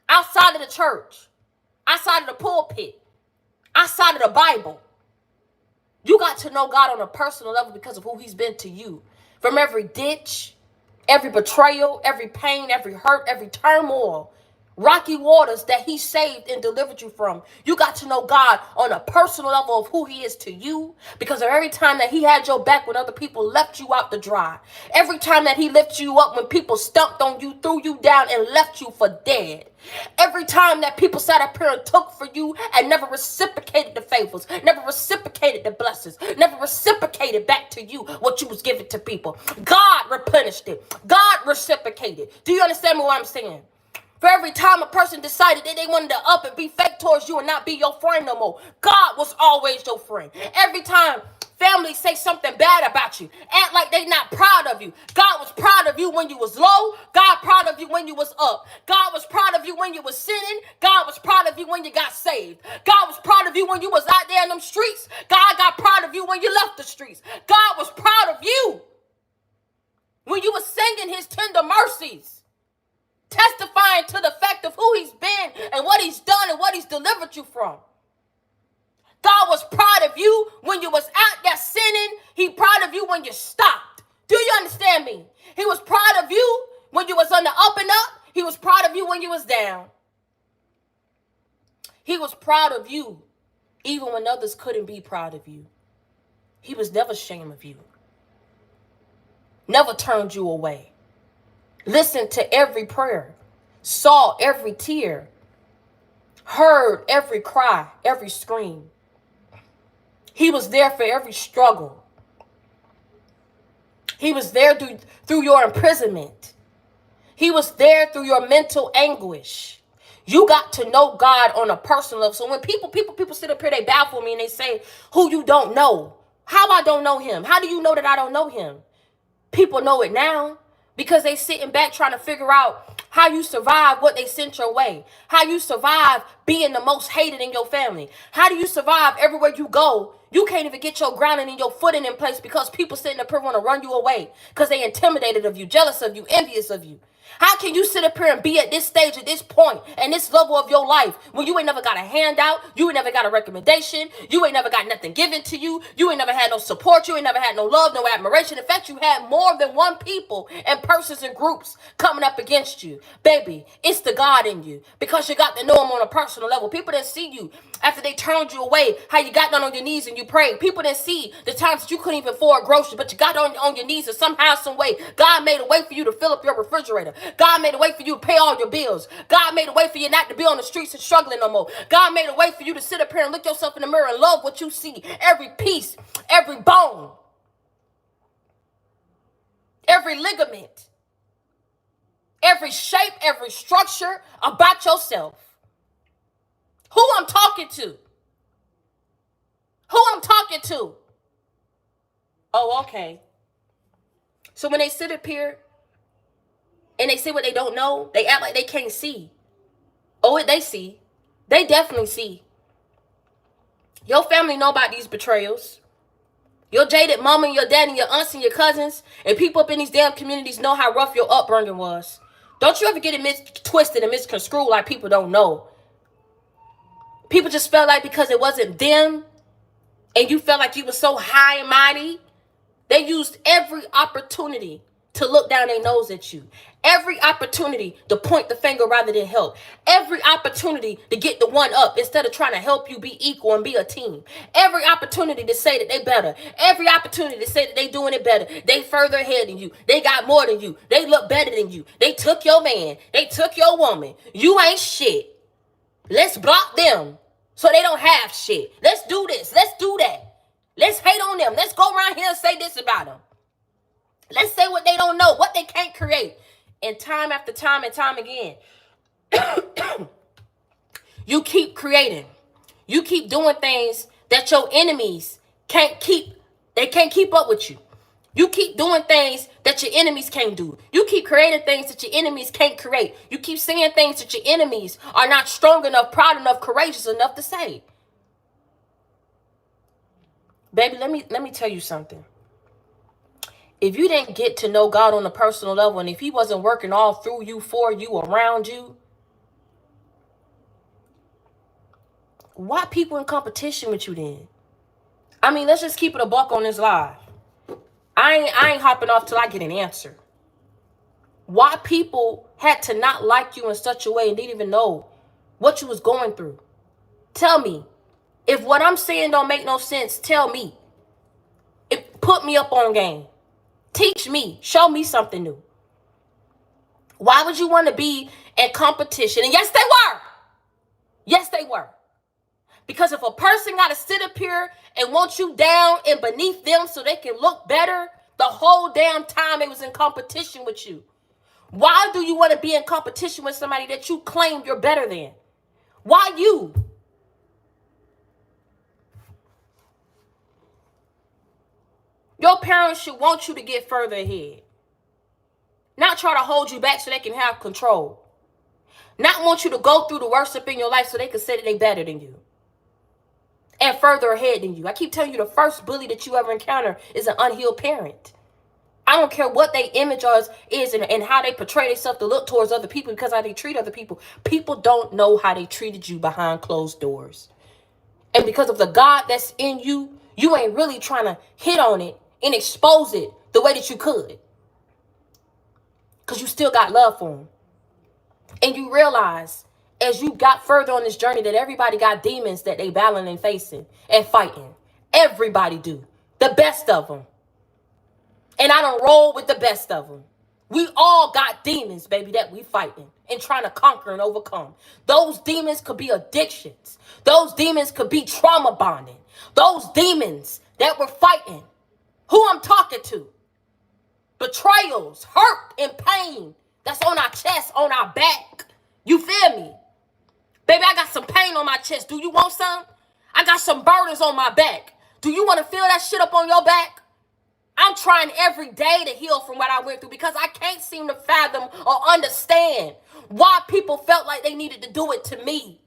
outside of the church, outside of the pulpit, outside of the Bible. You got to know God on a personal level because of who he's been to you. From every ditch, every betrayal, every pain, every hurt, every turmoil, rocky waters that he saved and delivered you from. You got to know God on a personal level of who he is to you, because of every time that he had your back when other people left you out to dry. Every time that he lifted you up when people stumped on you, threw you down and left you for dead. Every time that people sat up here and took for you and never reciprocated the favors, never reciprocated the blessings, never reciprocated back to you what you was giving to people. God replenished it. God reciprocated. Do you understand what I'm saying? For every time a person decided that they wanted to up and be fake towards you and not be your friend no more, God was always your friend. Every time family say something bad about you, act like they not proud of you. God was proud of you when you was low. God proud of you when you was up. God was proud of you when you was sinning. God was proud of you when you got saved. God was proud of you when you was out there in them streets. God got proud of you when you left the streets. God was proud of you when you was singing his tender mercies, testifying to the fact of who he's been and what he's done and what he's delivered you from. God was proud of you when you was out there sinning. He proud of you when you stopped. Do you understand me? He was proud of you when you was on the up and up. He was proud of you when you was down. He was proud of you even when others couldn't be proud of you. He was never ashamed of you. Never turned you away. Listened to every prayer, saw every tear, heard every cry, every scream. He was there for every struggle. He was there through your imprisonment. He was there through your mental anguish. You got to know God on a personal level. So when people sit up here, they baffle me and they say, who you don't know. How I don't know him? How do you know that I don't know him? People know it now. Because they sitting back trying to figure out how you survive what they sent your way. How you survive being the most hated in your family. How do you survive everywhere you go? You can't even get your grounding and your footing in place because people sitting up here want to run you away. Because they intimidated of you, jealous of you, envious of you. How can you sit up here and be at this stage, at this point, and this level of your life when you ain't never got a handout, you ain't never got a recommendation, you ain't never got nothing given to you, you ain't never had no support, you ain't never had no love, no admiration. In fact, you had more than one people and persons and groups coming up against you. Baby, it's the God in you because you got to know him on a personal level. People didn't see you after they turned you away, how you got down on your knees and you prayed. People didn't see the times that you couldn't even afford groceries, but you got on your knees and somehow, some way, God made a way for you to fill up your refrigerator. God made a way for you to pay all your bills. God made a way for you not to be on the streets and struggling no more. God made a way for you to sit up here and look yourself in the mirror and love what you see. Every piece, every bone, every ligament, every shape, every structure about yourself. Who I'm talking to? Who I'm talking to? Oh, okay. So when they sit up here and they see what they don't know, they act like they can't see. Oh, they see. They definitely see. Your family know about these betrayals. Your jaded mama and your dad and your aunts and your cousins and people up in these damn communities know how rough your upbringing was. Don't you ever get it twisted and misconstrued like people don't know. People just felt like because it wasn't them and you felt like you were so high and mighty, they used every opportunity to look down their nose at you. Every opportunity to point the finger rather than help. Every opportunity to get the one up instead of trying to help you be equal and be a team. Every opportunity to say that they better. Every opportunity to say that they doing it better. They further ahead than you. They got more than you. They look better than you. They took your man. They took your woman. You ain't shit. Let's block them so they don't have shit. Let's do this. Let's do that. Let's hate on them. Let's go around here and say this about them. Let's say what they don't know, what they can't create. And time after time and time again, you keep creating. You keep doing things that your enemies can't keep. They can't keep up with you. You keep doing things that your enemies can't do. You keep creating things that your enemies can't create. You keep saying things that your enemies are not strong enough, proud enough, courageous enough to say. Baby, let me tell you something. If you didn't get to know God on a personal level, and if he wasn't working all through you, for you, around you, why people in competition with you then? I mean, let's just keep it a buck on this live. I ain't hopping off till I get an answer. Why people had to not like you in such a way and didn't even know what you was going through? Tell me. If what I'm saying don't make no sense, tell me. Put me up on game. Teach me. Show me something new. Why would you want to be in competition? And yes, they were. Yes, they were. Because if a person got to sit up here and want you down and beneath them so they can look better the whole damn time they was in competition with you, why do you want to be in competition with somebody that you claim you're better than? Why you? Your parents should want you to get further ahead. Not try to hold you back so they can have control. Not want you to go through the worst up in your life so they can say that they better than you. And further ahead than you. I keep telling you, the first bully that you ever encounter is an unhealed parent. I don't care what their image is and how they portray themselves to look towards other people because how they treat other people. People don't know how they treated you behind closed doors. And because of the God that's in you, you ain't really trying to hit on it and expose it the way that you could. Because you still got love for them. And you realize as you got further on this journey that everybody got demons that they battling and facing and fighting. Everybody do. The best of them. And I don't roll with the best of them. We all got demons, baby, that we fighting and trying to conquer and overcome. Those demons could be addictions. Those demons could be trauma bonding. Those demons that we're fighting. Who I'm talking to. Betrayals, hurt, and pain that's on our chest, on our back. You feel me? Baby, I got some pain on my chest. Do you want some? I got some burdens on my back. Do you want to feel that shit up on your back? I'm trying every day to heal from what I went through because I can't seem to fathom or understand why people felt like they needed to do it to me.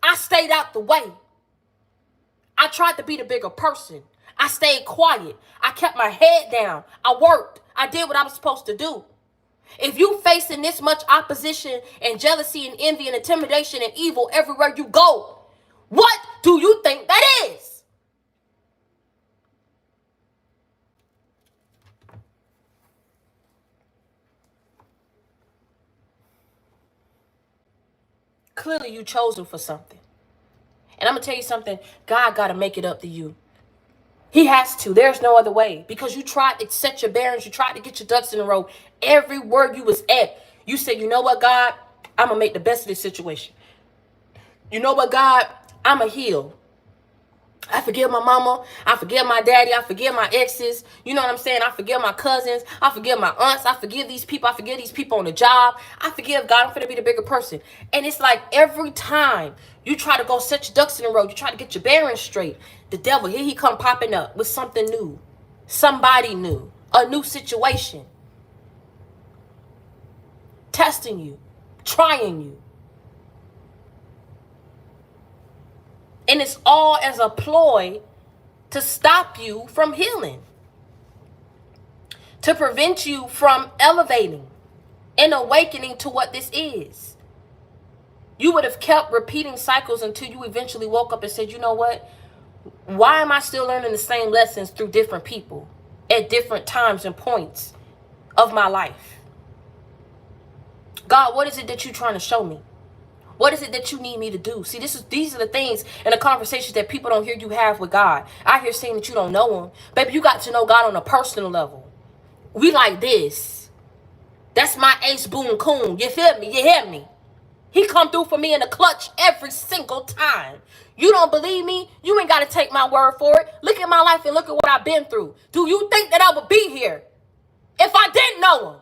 I stayed out the way. I tried to be the bigger person. I stayed quiet. I kept my head down. I worked. I did what I was supposed to do. If you facing this much opposition and jealousy and envy and intimidation and evil everywhere you go, what do you think that is? Clearly you chosen for something. And I'm going to tell you something. God got to make it up to you. He has to. There's no other way. Because you tried to set your bearings. You tried to get your ducks in a row. Everywhere you was at, you said, you know what, God? I'm going to make the best of this situation. You know what, God? I'm going to heal. I forgive my mama. I forgive my daddy. I forgive my exes. You know what I'm saying? I forgive my cousins. I forgive my aunts. I forgive these people. I forgive these people on the job. I forgive God. I'm finna be the bigger person. And it's like every time you try to go set your ducks in a row, you try to get your bearings straight, the devil, here he come popping up with something new, somebody new, a new situation, testing you, trying you. And it's all as a ploy to stop you from healing, to prevent you from elevating and awakening to what this is. You would have kept repeating cycles until you eventually woke up and said, you know what? Why am I still learning the same lessons through different people at different times and points of my life? God, what is it that you're trying to show me? What is it that you need me to do? See, these are the things and the conversations that people don't hear you have with God. I hear saying that you don't know him. Baby, you got to know God on a personal level. We like this. That's my ace boon coon. You feel me? You hear me? He come through for me in the clutch every single time. You don't believe me? You ain't got to take my word for it. Look at my life and look at what I've been through. Do you think that I would be here if I didn't know him?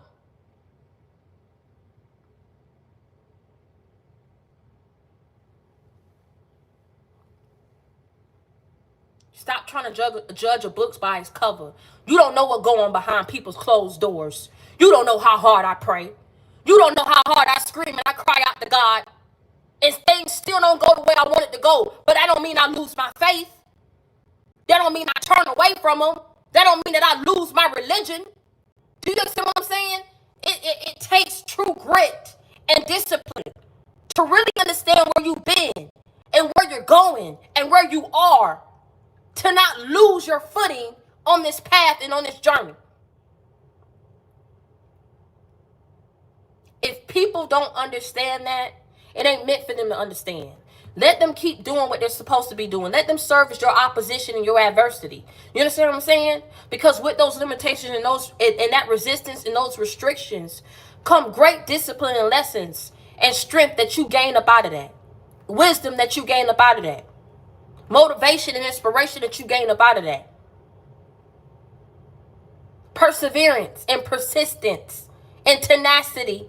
Stop trying to judge a book by its cover. You don't know what's going on behind people's closed doors. You don't know how hard I pray. You don't know how hard I scream and I cry out to God. And things still don't go the way I want it to go. But that don't mean I lose my faith. That don't mean I turn away from him. That don't mean that I lose my religion. Do you understand what I'm saying? It takes true grit and discipline to really understand where you've been and where you're going and where you are, to not lose your footing on this path and on this journey. If people don't understand that, it ain't meant for them to understand. Let them keep doing what they're supposed to be doing. Let them serve as your opposition and your adversity. You understand what I'm saying? Because with those limitations and that resistance and those restrictions come great discipline and lessons and strength that you gain up out of that. Wisdom that you gain up out of that. Motivation and inspiration that you gain up out of that. Perseverance and persistence and tenacity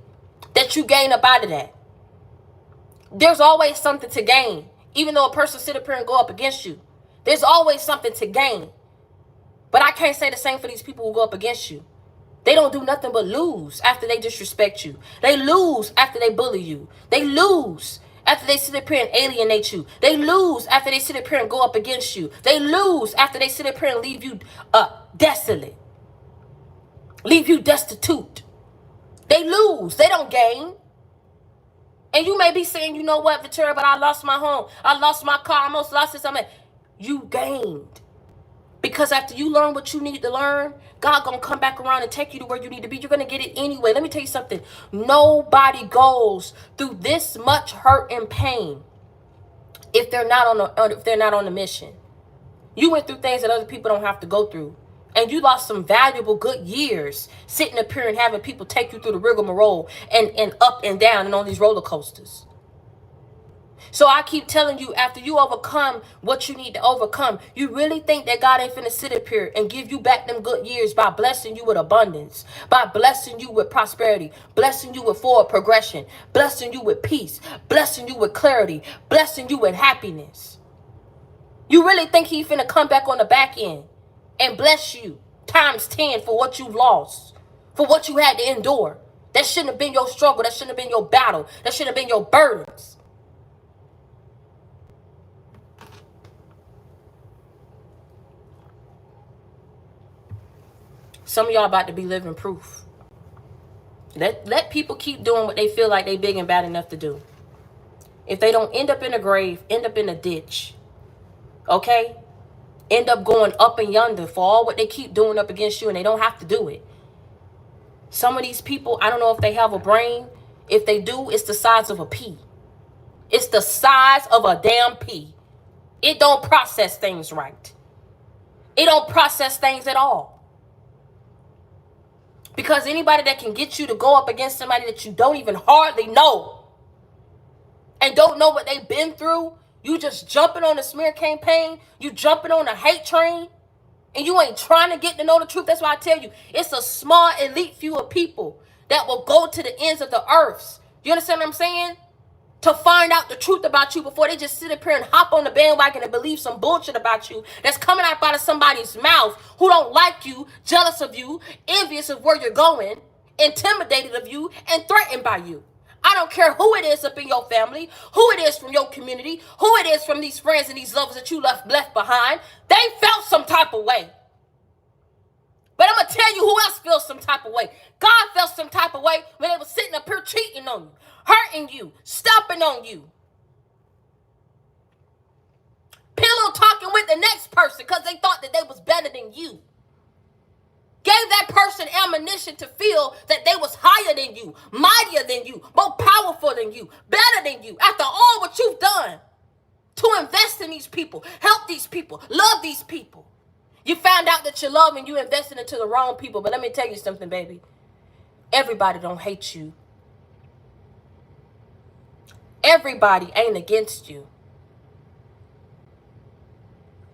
that you gain up out of that. There's always something to gain. Even though a person sit up here and go up against you, there's always something to gain. But I can't say the same for these people who go up against you. They don't do nothing but lose after they disrespect you. They lose after they bully you. They lose after they sit up here and alienate you. They lose after they sit up here and go up against you. They lose after they sit up here and leave you desolate. Leave you destitute. They lose. They don't gain. And you may be saying, you know what, Victoria, but I lost my home. I lost my car. I almost lost this. You gained. Because after you learn what you need to learn, God going to come back around and take you to where you need to be. You're going to get it anyway. Let me tell you something. Nobody goes through this much hurt and pain if they're not on a mission. You went through things that other people don't have to go through. And you lost some valuable good years sitting up here and having people take you through the rigmarole and up and down and on these roller coasters. So I keep telling you, after you overcome what you need to overcome, you really think that God ain't finna sit up here and give you back them good years by blessing you with abundance, by blessing you with prosperity, blessing you with forward progression, blessing you with peace, blessing you with clarity, blessing you with happiness. You really think he finna come back on the back end and bless you times 10 for what you lost, for what you had to endure? That shouldn't have been your struggle. That shouldn't have been your battle. That shouldn't have been your burdens. Some of y'all about to be living proof. Let people keep doing what they feel like they big and bad enough to do. If they don't end up in a grave, end up in a ditch. Okay? End up going up and yonder for all what they keep doing up against you, and they don't have to do it. Some of these people, I don't know if they have a brain. If they do, it's the size of a pea. It's the size of a damn pea. It don't process things right. It don't process things at all. Because anybody that can get you to go up against somebody that you don't even hardly know and don't know what they've been through, you just jumping on the smear campaign, you jumping on the hate train, and you ain't trying to get to know the truth. That's why I tell you, it's a small elite few of people that will go to the ends of the earth. You understand what I'm saying? To find out the truth about you before they just sit up here and hop on the bandwagon and believe some bullshit about you that's coming out of somebody's mouth who don't like you, jealous of you, envious of where you're going, intimidated of you, and threatened by you. I don't care who it is up in your family, who it is from your community, who it is from these friends and these lovers that you left behind. They felt some type of way. But I'm going to tell you who else feels some type of way. God felt some type of way when they were sitting up here cheating on you, hurting you, stomping on you. Pillow talking with the next person because they thought that they was better than you. Gave that person ammunition to feel that they was higher than you, mightier than you, more powerful than you, better than you. After all what you've done to invest in these people, help these people, love these people. You found out that you love and you invested into the wrong people. But let me tell you something, baby. Everybody don't hate you. Everybody ain't against you.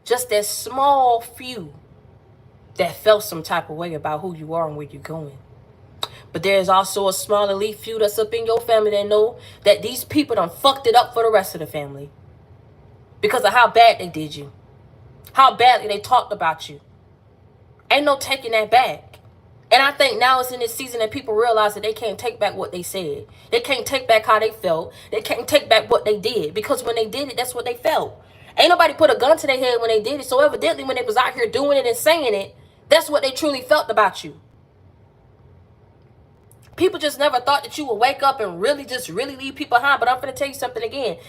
Just that small few that felt some type of way about who you are and where you're going. But there's also a small elite few that's up in your family that know that these people done fucked it up for the rest of the family. Because of how bad they did you. How badly they talked about you. Ain't no taking that back. And I think now it's in this season that people realize that they can't take back what they said. They can't take back how they felt. They can't take back what they did. Because when they did it, that's what they felt. Ain't nobody put a gun to their head when they did it. So evidently when they was out here doing it and saying it, that's what they truly felt about you. People just never thought that you would wake up and really leave people behind. But I'm going to tell you something again.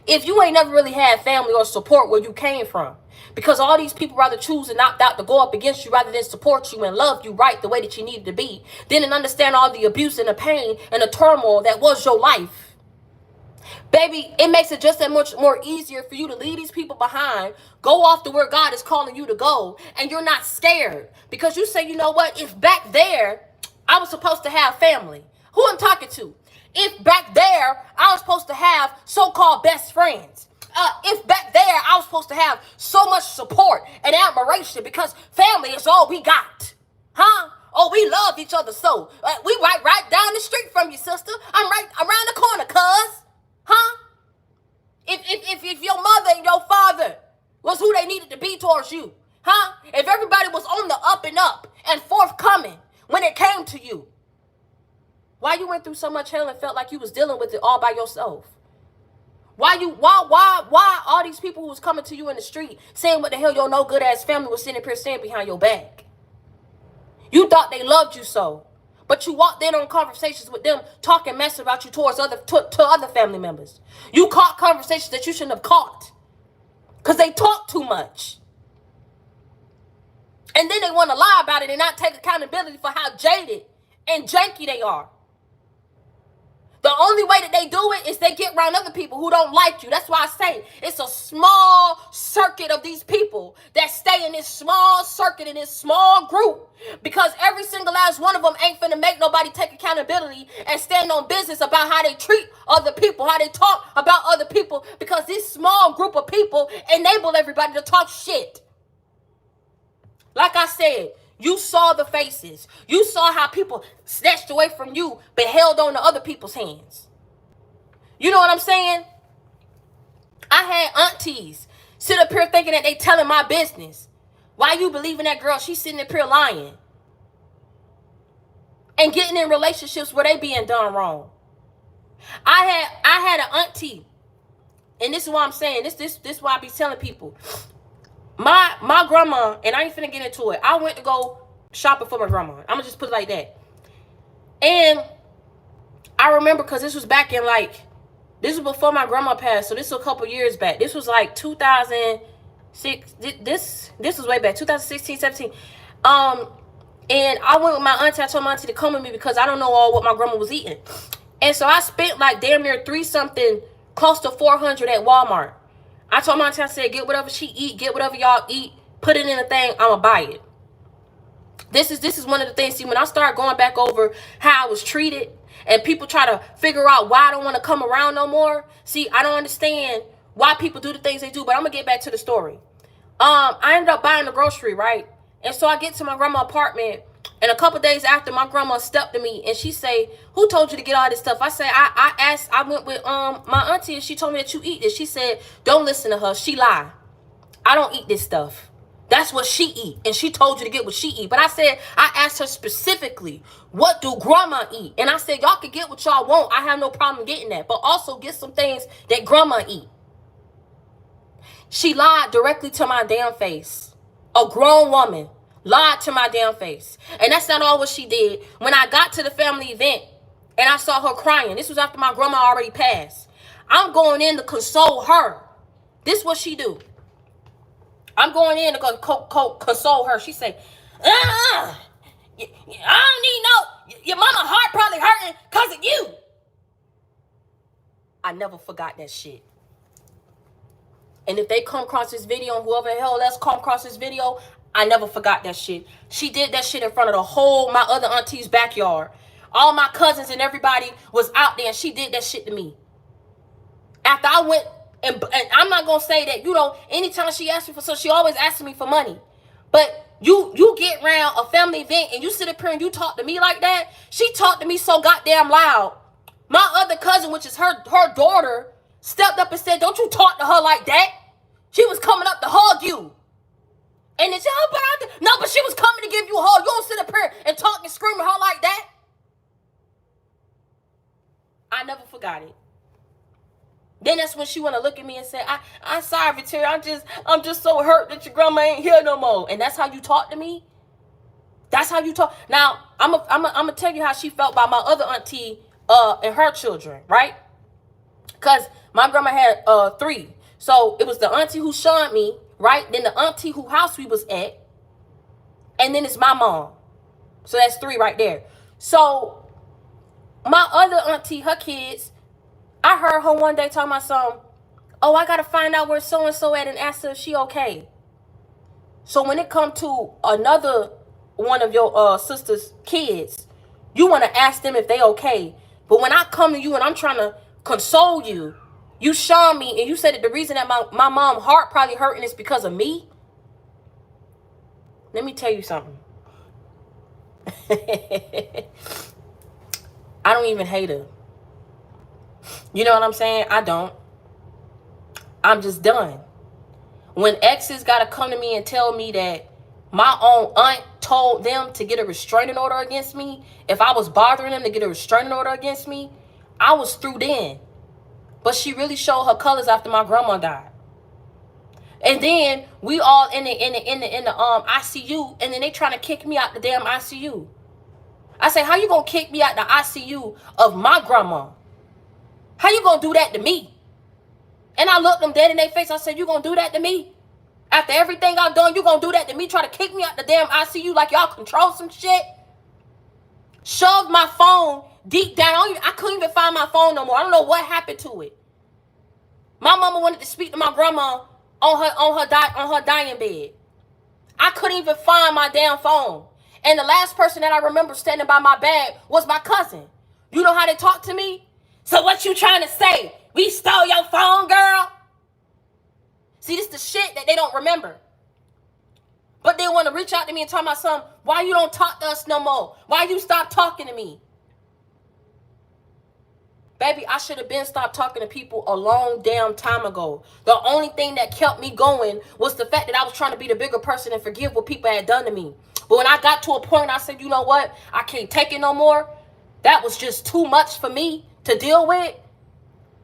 If you ain't never really had family or support where you came from, because all these people rather choose and opt out to go up against you rather than support you and love you right the way that you needed to be, then and understand all the abuse and the pain and the turmoil that was your life. Baby, it makes it just that much more easier for you to leave these people behind, go off to where God is calling you to go, and you're not scared. Because you say, you know what, if back there I was supposed to have family, who I'm talking to? If back there I was supposed to have so-called best friends, if back there I was supposed to have so much support and admiration because family is all we got, huh? Oh, we love each other so. We right down the street from you, sister. I'm right around the corner, cuz. Huh? If your mother and your father was who they needed to be towards you, huh? If everybody was on the up and forthcoming when it came to you, why you went through so much hell and felt like you was dealing with it all by yourself? Why all these people who was coming to you in the street saying what the hell your no good ass family was sitting up here saying behind your back? You thought they loved you so, but you walked in on conversations with them talking mess about you towards other family members. You caught conversations that you shouldn't have caught because they talk too much. And then they want to lie about it and not take accountability for how jaded and janky they are. The only way that they do it is they get around other people who don't like you. That's why I say it's a small circuit of these people that stay in this small circuit, in this small group. Because every single last one of them ain't finna make nobody take accountability and stand on business about how they treat other people, how they talk about other people. Because this small group of people enable everybody to talk shit. Like I said, you saw the faces. You saw how people snatched away from you but held on to other people's hands. You know what I'm saying? I had aunties sit up here thinking that they telling my business. Why you believing that girl? She's sitting up here lying. And getting in relationships where they being done wrong. I had an auntie. And this is what I'm saying. This is why I be telling people. My grandma, and I ain't finna get into it. I went to go shopping for my grandma. I'm gonna just put it like that. And I remember because this was back in this was before my grandma passed. So this was a couple years back. This was like 2006. This was way back, 2016, 17. And I went with my auntie. I told my auntie to come with me because I don't know all what my grandma was eating. And so I spent like damn near $3-something, close to $400 at Walmart. I told my auntie, I said, get whatever she eat, get whatever y'all eat, put it in a thing, I'ma buy it. This is one of the things. See, when I start going back over how I was treated, and people try to figure out why I don't want to come around no more. See, I don't understand why people do the things they do. But I'm gonna get back to the story. I ended up buying the grocery, right? And so I get to my grandma's apartment, and a couple days after, my grandma stepped to me and she say, "Who told you to get all this stuff?" I say, I went with my auntie, and she told me that you eat this. She said, "Don't listen to her. She lie. I don't eat this stuff. That's what she eat, and she told you to get what she eat." But I asked her specifically, "What do grandma eat?" And I said, "Y'all can get what y'all want. I have no problem getting that, but also get some things that grandma eat." She lied directly to my damn face. A grown woman lied to my damn face. And that's not all what she did. When I got to the family event and I saw her crying, this was after my grandma already passed. I'm going in to console her. This is what she do. I'm going in to console her. She say, I don't need no, your mama heart probably hurting because of you. I never forgot that shit. And if they come across this video, and whoever the hell else come across this video, I never forgot that shit. She did that shit in front of the whole, my other auntie's backyard. All my cousins and everybody was out there, and she did that shit to me. After I went, and I'm not going to say that, anytime she asked me for something, she always asked me for money. But you get around a family event, and you sit up here and you talk to me like that. She talked to me so goddamn loud. My other cousin, which is her daughter, stepped up and said, "Don't you talk to her like that." She was coming up to hug you. And then she, but she was coming to give you a hug. You don't sit up here and talk and scream at her like that. I never forgot it. Then that's when she want to look at me and say, I'm sorry, Victoria. I'm just so hurt that your grandma ain't here no more. And that's how you talk to me? That's how you talk. Now, I'm gonna tell you how she felt by my other auntie and her children, right? Because my grandma had 3. So it was the auntie who shunned me, right? Then the auntie whose house we was at. And then it's my mom. So that's 3 right there. So my other auntie, her kids, I heard her one day talking about something. "Oh, I got to find out where so-and-so at and ask her if she okay." So when it come to another one of your sister's kids, you want to ask them if they okay. But when I come to you and I'm trying to console you, you shun me, and you said that the reason that my mom's heart probably hurting is because of me. Let me tell you something. I don't even hate her. You know what I'm saying? I don't. I'm just done. When exes got to come to me and tell me that my own aunt told them to get a restraining order against me, if I was bothering them to get a restraining order against me, I was through then. But she really showed her colors after my grandma died. And then we all in the ICU, and then they trying to kick me out the damn ICU. I say, how you gonna kick me out the ICU of my grandma? How you gonna do that to me? And I looked them dead in their face. I said, you gonna do that to me? After everything I've done, you gonna do that to me? Try to kick me out the damn ICU like y'all control some shit? Shoved my phone deep down. I couldn't even find my phone no more. I don't know what happened to it. My mama wanted to speak to my grandma on her dying bed. I couldn't even find my damn phone. And the last person that I remember standing by my bed was my cousin. You know how they talk to me? "So what you trying to say? We stole your phone, girl?" See, this is the shit that they don't remember. But they want to reach out to me and talk about something. "Why you don't talk to us no more? Why you stop talking to me?" Baby, I should have been stopped talking to people a long damn time ago. The only thing that kept me going was the fact that I was trying to be the bigger person and forgive what people had done to me. But when I got to a point, I said, you know what? I can't take it no more. That was just too much for me to deal with.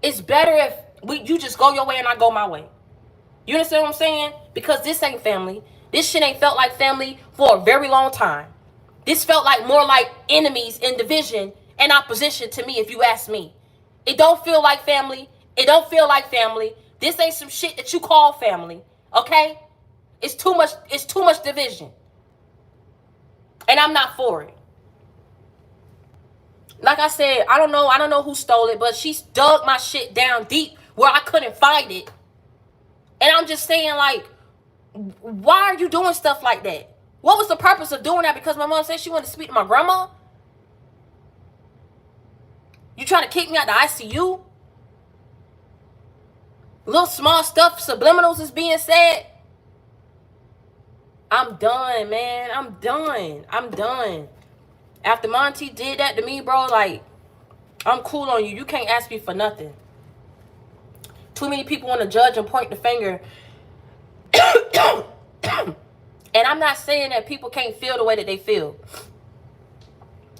It's better if you just go your way and I go my way. You understand what I'm saying? Because this ain't family. This shit ain't felt like family for a very long time. This felt like more like enemies in division and opposition to me, if you ask me. It don't feel like family. It don't feel like family. This ain't some shit that you call family. Okay? It's too much division. And I'm not for it. Like I said, I don't know who stole it, but she dug my shit down deep where I couldn't find it. And I'm just saying, like, Why are you doing stuff like that? What was the purpose of doing that? Because my mom said she wanted to speak to my grandma? You trying to kick me out the ICU? Little small stuff, subliminals is being said. I'm done, man. I'm done. After Monty did that to me, bro, like, I'm cool on you. You can't ask me for nothing. Too many people want to judge and point the finger. And I'm not saying that people can't feel the way that they feel.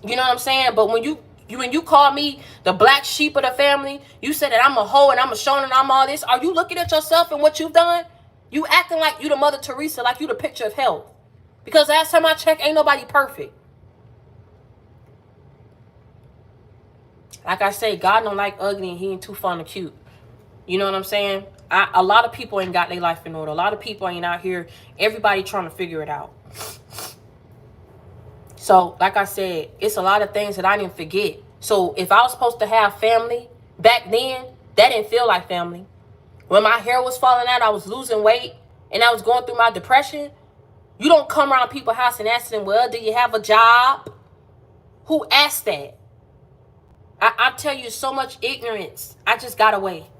You know what I'm saying? But when you call me the black sheep of the family, you said that I'm a hoe and I'm a shone and I'm all this. Are you looking at yourself and what you've done? You acting like you the Mother Teresa, like you the picture of health. Because last time I checked, ain't nobody perfect. Like I say, God don't like ugly and he ain't too fun or cute. You know what I'm saying? A lot of people ain't got their life in order. A lot of people ain't out here. Everybody trying to figure it out. So, like I said, it's a lot of things that I didn't forget. So, if I was supposed to have family back then, that didn't feel like family. When my hair was falling out, I was losing weight, and I was going through my depression. You don't come around people's house and ask them, well, do you have a job? Who asked that? I tell you, so much ignorance. I just got away.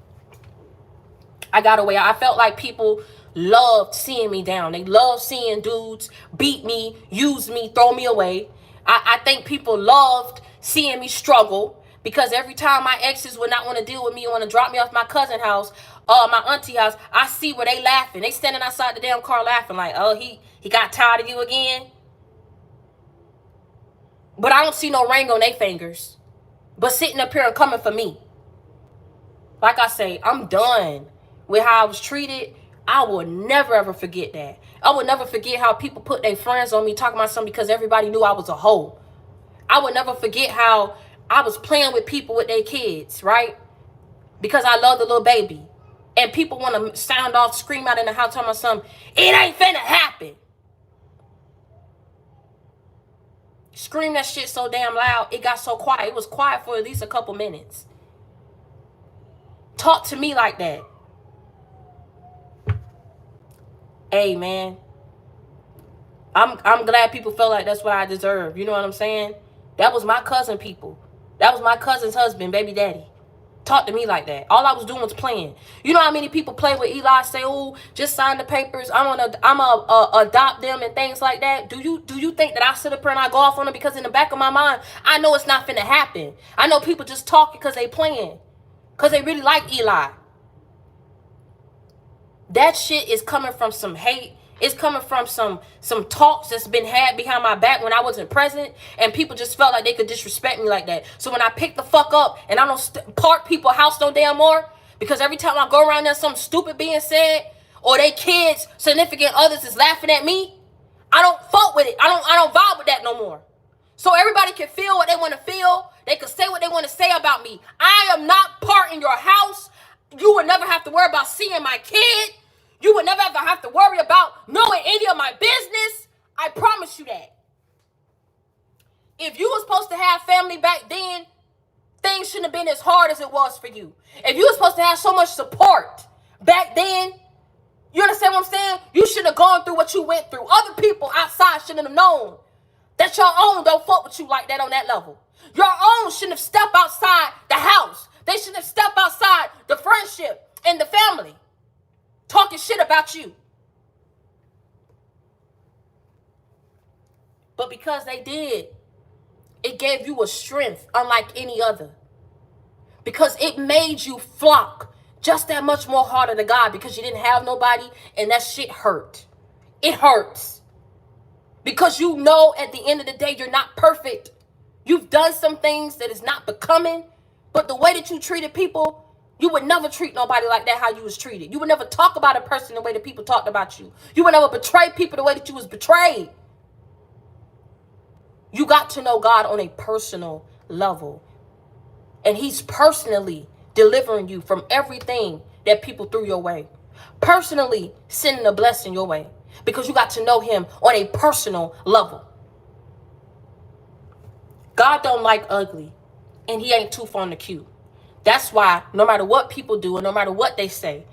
I felt like people loved seeing me down. They loved seeing dudes beat me, use me, throw me away. I think people loved seeing me struggle because every time my exes would not want to deal with me, want to drop me off my cousin house, my auntie house, I see where they laughing. They standing outside the damn car laughing like, oh, he got tired of you again. But I don't see no ring on their fingers. But sitting up here and coming for me. Like I say, I'm done with how I was treated. I will never ever forget that. I will never forget how people put their friends on me talking about something because everybody knew I was a hoe. I will never forget how I was playing with people with their kids, right? Because I love the little baby. And people want to sound off, scream out in the house, talking about something. It ain't finna happen. Scream that shit so damn loud, it got so quiet. It was quiet for at least a couple minutes. Talk to me like that. Hey, man. I'm glad people felt like that's what I deserve. You know what I'm saying? That was my cousin, people. That was my cousin's husband, baby daddy. Talk to me like that. All I was doing was playing. You know how many people play with Eli, say, oh, just sign the papers. I'm gonna adopt them and things like that. Do you think that I sit up here and I go off on them? Because in the back of my mind, I know it's not finna happen. I know people just talking because they playing. Because they really like Eli. That shit is coming from some hate. It's coming from some talks that's been had behind my back when I wasn't present, and people just felt like they could disrespect me like that. So when I pick the fuck up and I don't park people's house no damn more, because every time I go around there something stupid being said, or they kids, significant others is laughing at me, I don't fuck with it. I don't vibe with that no more. So everybody can feel what they want to feel. They can say what they want to say about me. I am not part in your house. You will never have to worry about seeing my kid. You would never ever have to worry about knowing any of my business. I promise you that. If you were supposed to have family back then, things shouldn't have been as hard as it was for you. If you were supposed to have so much support back then, you understand what I'm saying? You shouldn't have gone through what you went through. Other people outside shouldn't have known that your own don't fuck with you like that on that level. Your own shouldn't have stepped outside the house. They shouldn't have stepped outside the friendship and the family. Talking shit about you. But because they did, it gave you a strength unlike any other. Because it made you flock just that much more harder to God because you didn't have nobody, and that shit hurt. It hurts. Because you know at the end of the day you're not perfect. You've done some things that is not becoming, but the way that you treated people, you would never treat nobody like that how you was treated. You would never talk about a person the way that people talked about you. You would never betray people the way that you was betrayed. You got to know God on a personal level. And he's personally delivering you from everything that people threw your way. Personally sending a blessing your way. Because you got to know him on a personal level. God don't like ugly. And he ain't too fond of cute. That's why no matter what people do and no matter what they say,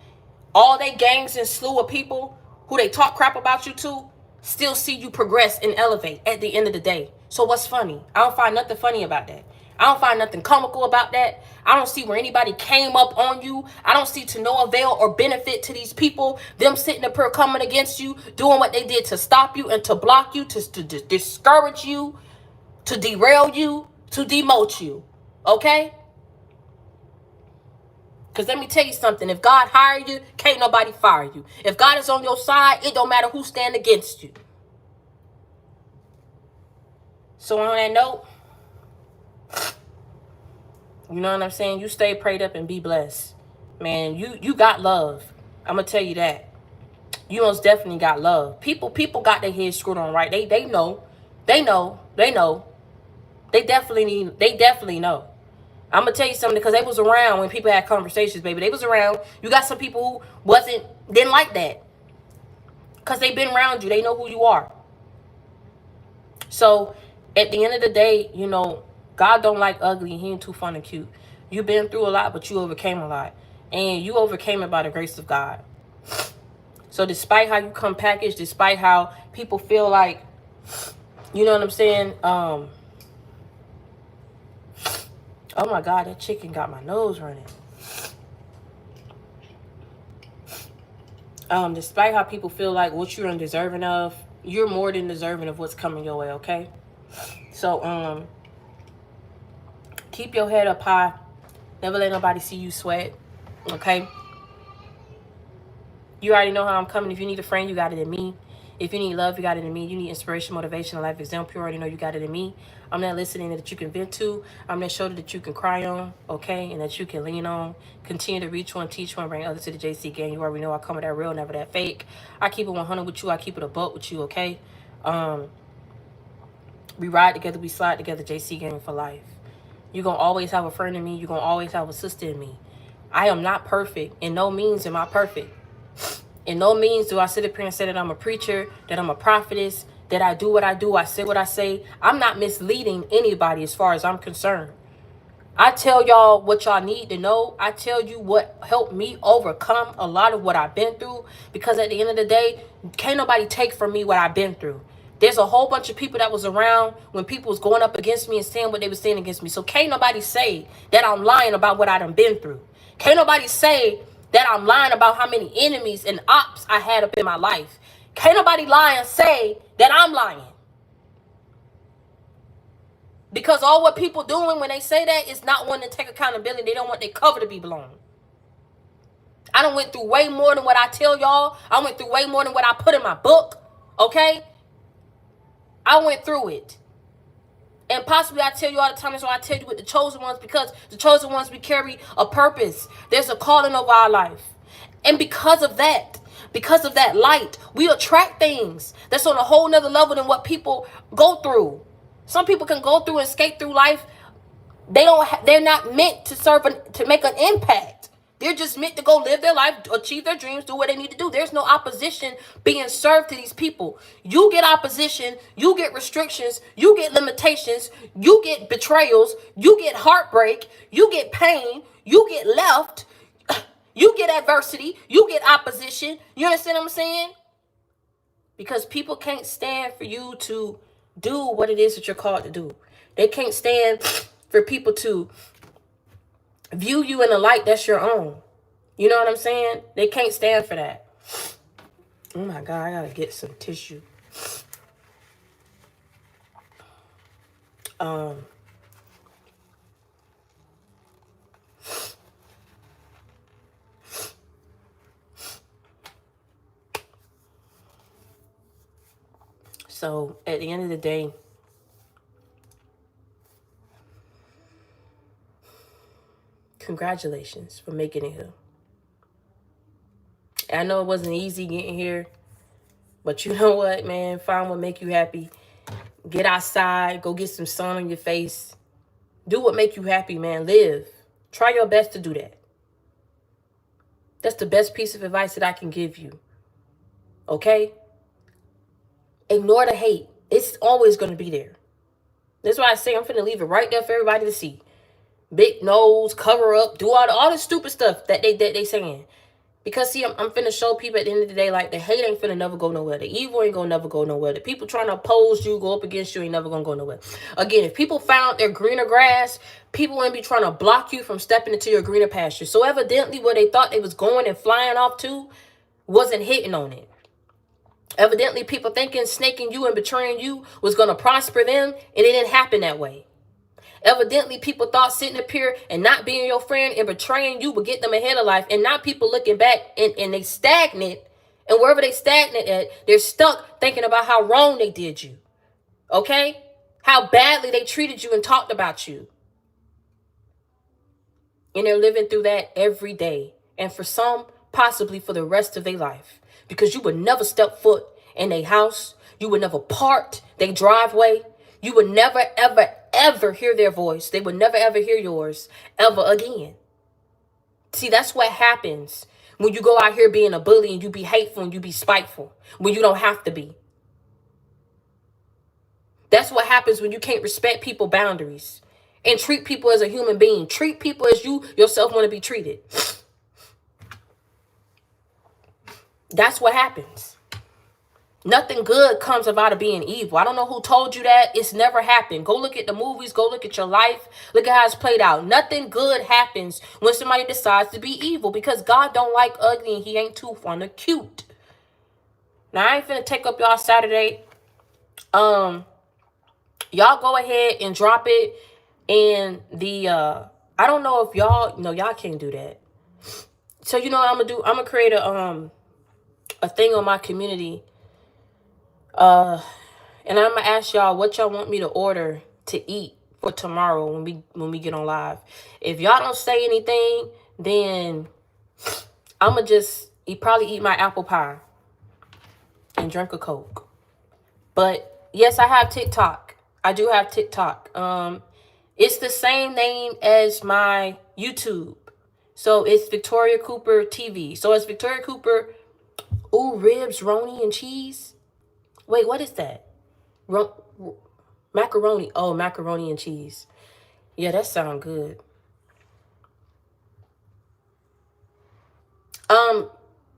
all they gangs and slew of people who they talk crap about you to, still see you progress and elevate at the end of the day. So what's funny? I don't find nothing funny about that. I don't find nothing comical about that. I don't see where anybody came up on you. I don't see to no avail or benefit to these people. Them sitting up here coming against you, doing what they did to stop you and to block you, to discourage you, to derail you, to demote you. Okay? Because let me tell you something. If God hired you, can't nobody fire you. If God is on your side, it don't matter who stand against you. So on that note, you know what I'm saying? You stay prayed up and be blessed. Man, you got love. I'm going to tell you that. You most definitely got love. People got their heads screwed on right. They know. They know. They know. They definitely know. I'm going to tell you something because they was around when people had conversations, baby. They was around. You got some people who didn't like that. Because they been around you. They know who you are. So, at the end of the day, you know, God don't like ugly and he ain't too fun and cute. You've been through a lot, but you overcame a lot. And you overcame it by the grace of God. So, despite how you come packaged, despite how people feel like, you know what I'm saying? Oh my God, that chicken got my nose running. Despite how people feel like what you're undeserving of, you're more than deserving of what's coming your way, okay? So, keep your head up high. Never let nobody see you sweat, okay? You already know how I'm coming. If you need a friend, you got it in me. If you need love, you got it in me. You need inspiration, motivation, a life example, you already know you got it in me. I'm that listening that you can vent to. I'm that shoulder that you can cry on, okay? And that you can lean on. Continue to reach one, teach one, bring others to the JC gang. You already know I come with that real, never that fake. I keep it 100 with you. I keep it a buck with you, okay? We ride together, we slide together, JC gang for life. You're going to always have a friend in me. You're going to always have a sister in me. I am not perfect. In no means am I perfect. In no means do I sit up here and say that I'm a preacher, that I'm a prophetess, that I do what I do, I say what I say. I'm not misleading anybody as far as I'm concerned. I tell y'all what y'all need to know. I tell you what helped me overcome a lot of what I've been through. Because at the end of the day, can't nobody take from me what I've been through. There's a whole bunch of people that was around when people was going up against me and saying what they were saying against me. So can't nobody say that I'm lying about what I done been through. Can't nobody say that I'm lying about how many enemies and ops I had up in my life. Can't nobody lie and say that I'm lying. Because all what people doing when they say that is not wanting to take accountability. They don't want their cover to be blown. I done went through way more than what I tell y'all. I went through way more than what I put in my book. Okay? I went through it. And possibly I tell you all the time, that's why I tell you with the chosen ones, because the chosen ones, we carry a purpose. There's a calling over our life. And because of that light, we attract things that's on a whole nother level than what people go through. Some people can go through and skate through life. They're not meant to serve to make an impact. They're just meant to go live their life, achieve their dreams, do what they need to do. There's no opposition being served to these people. You get opposition, you get restrictions, you get limitations, you get betrayals, you get heartbreak, you get pain, you get left, you get adversity, you get opposition. You understand what I'm saying? Because people can't stand for you to do what it is that you're called to do. They can't stand for people to view you in a light that's your own. You know what I'm saying? They can't stand for that. Oh my God, I gotta get some tissue. So at the end of the day, congratulations for making it here. I know it wasn't easy getting here, but you know what, man? Find what make you happy. Get outside, go get some sun on your face. Do what make you happy, man. Live. Try your best to do that. That's the best piece of advice that I can give you. Okay? Ignore the hate. It's always going to be there. That's why I say I'm finna leave it right there for everybody to see. Big nose, cover up, do all the stupid stuff that they saying. Because, see, I'm finna show people at the end of the day, like, the hate ain't finna never go nowhere. The evil ain't gonna never go nowhere. The people trying to oppose you, go up against you, ain't never gonna go nowhere. Again, if people found their greener grass, people wouldn't be trying to block you from stepping into your greener pasture. So evidently where they thought they was going and flying off to wasn't hitting on it. Evidently people thinking snaking you and betraying you was gonna prosper them, and it didn't happen that way. Evidently, people thought sitting up here and not being your friend and betraying you would get them ahead of life. And now people looking back and they stagnant. And wherever they stagnant at, they're stuck thinking about how wrong they did you. Okay? How badly they treated you and talked about you. And they're living through that every day. And for some, possibly for the rest of their life. Because you would never step foot in their house. You would never part their driveway. You would never, ever, ever hear their voice. They would never, ever hear yours ever again. See, that's what happens when you go out here being a bully and you be hateful and you be spiteful when you don't have to be. That's what happens when you can't respect people's boundaries and treat people as a human being. Treat people as you yourself want to be treated. That's what happens. Nothing good comes about of being evil. I don't know who told you that. It's never happened. Go look at the movies. Go look at your life. Look at how it's played out. Nothing good happens when somebody decides to be evil, because God don't like ugly and he ain't too fun of cute. Now, I ain't finna take up y'all Saturday. Y'all go ahead and drop it in the, I don't know if y'all, no, y'all can't do that. So, you know what I'm gonna do? I'm gonna create a thing on my community. And I'm gonna ask y'all what y'all want me to order to eat for tomorrow when we get on live. If y'all don't say anything, then I'm gonna just probably eat my apple pie and drink a Coke. But yes, I have TikTok. I do have TikTok. It's the same name as my YouTube. So it's Victoria Cooper TV. So it's Victoria Cooper. Ooh, ribs, roni, and cheese. Wait, what is that? Macaroni. Oh, macaroni and cheese. Yeah, that sounds good.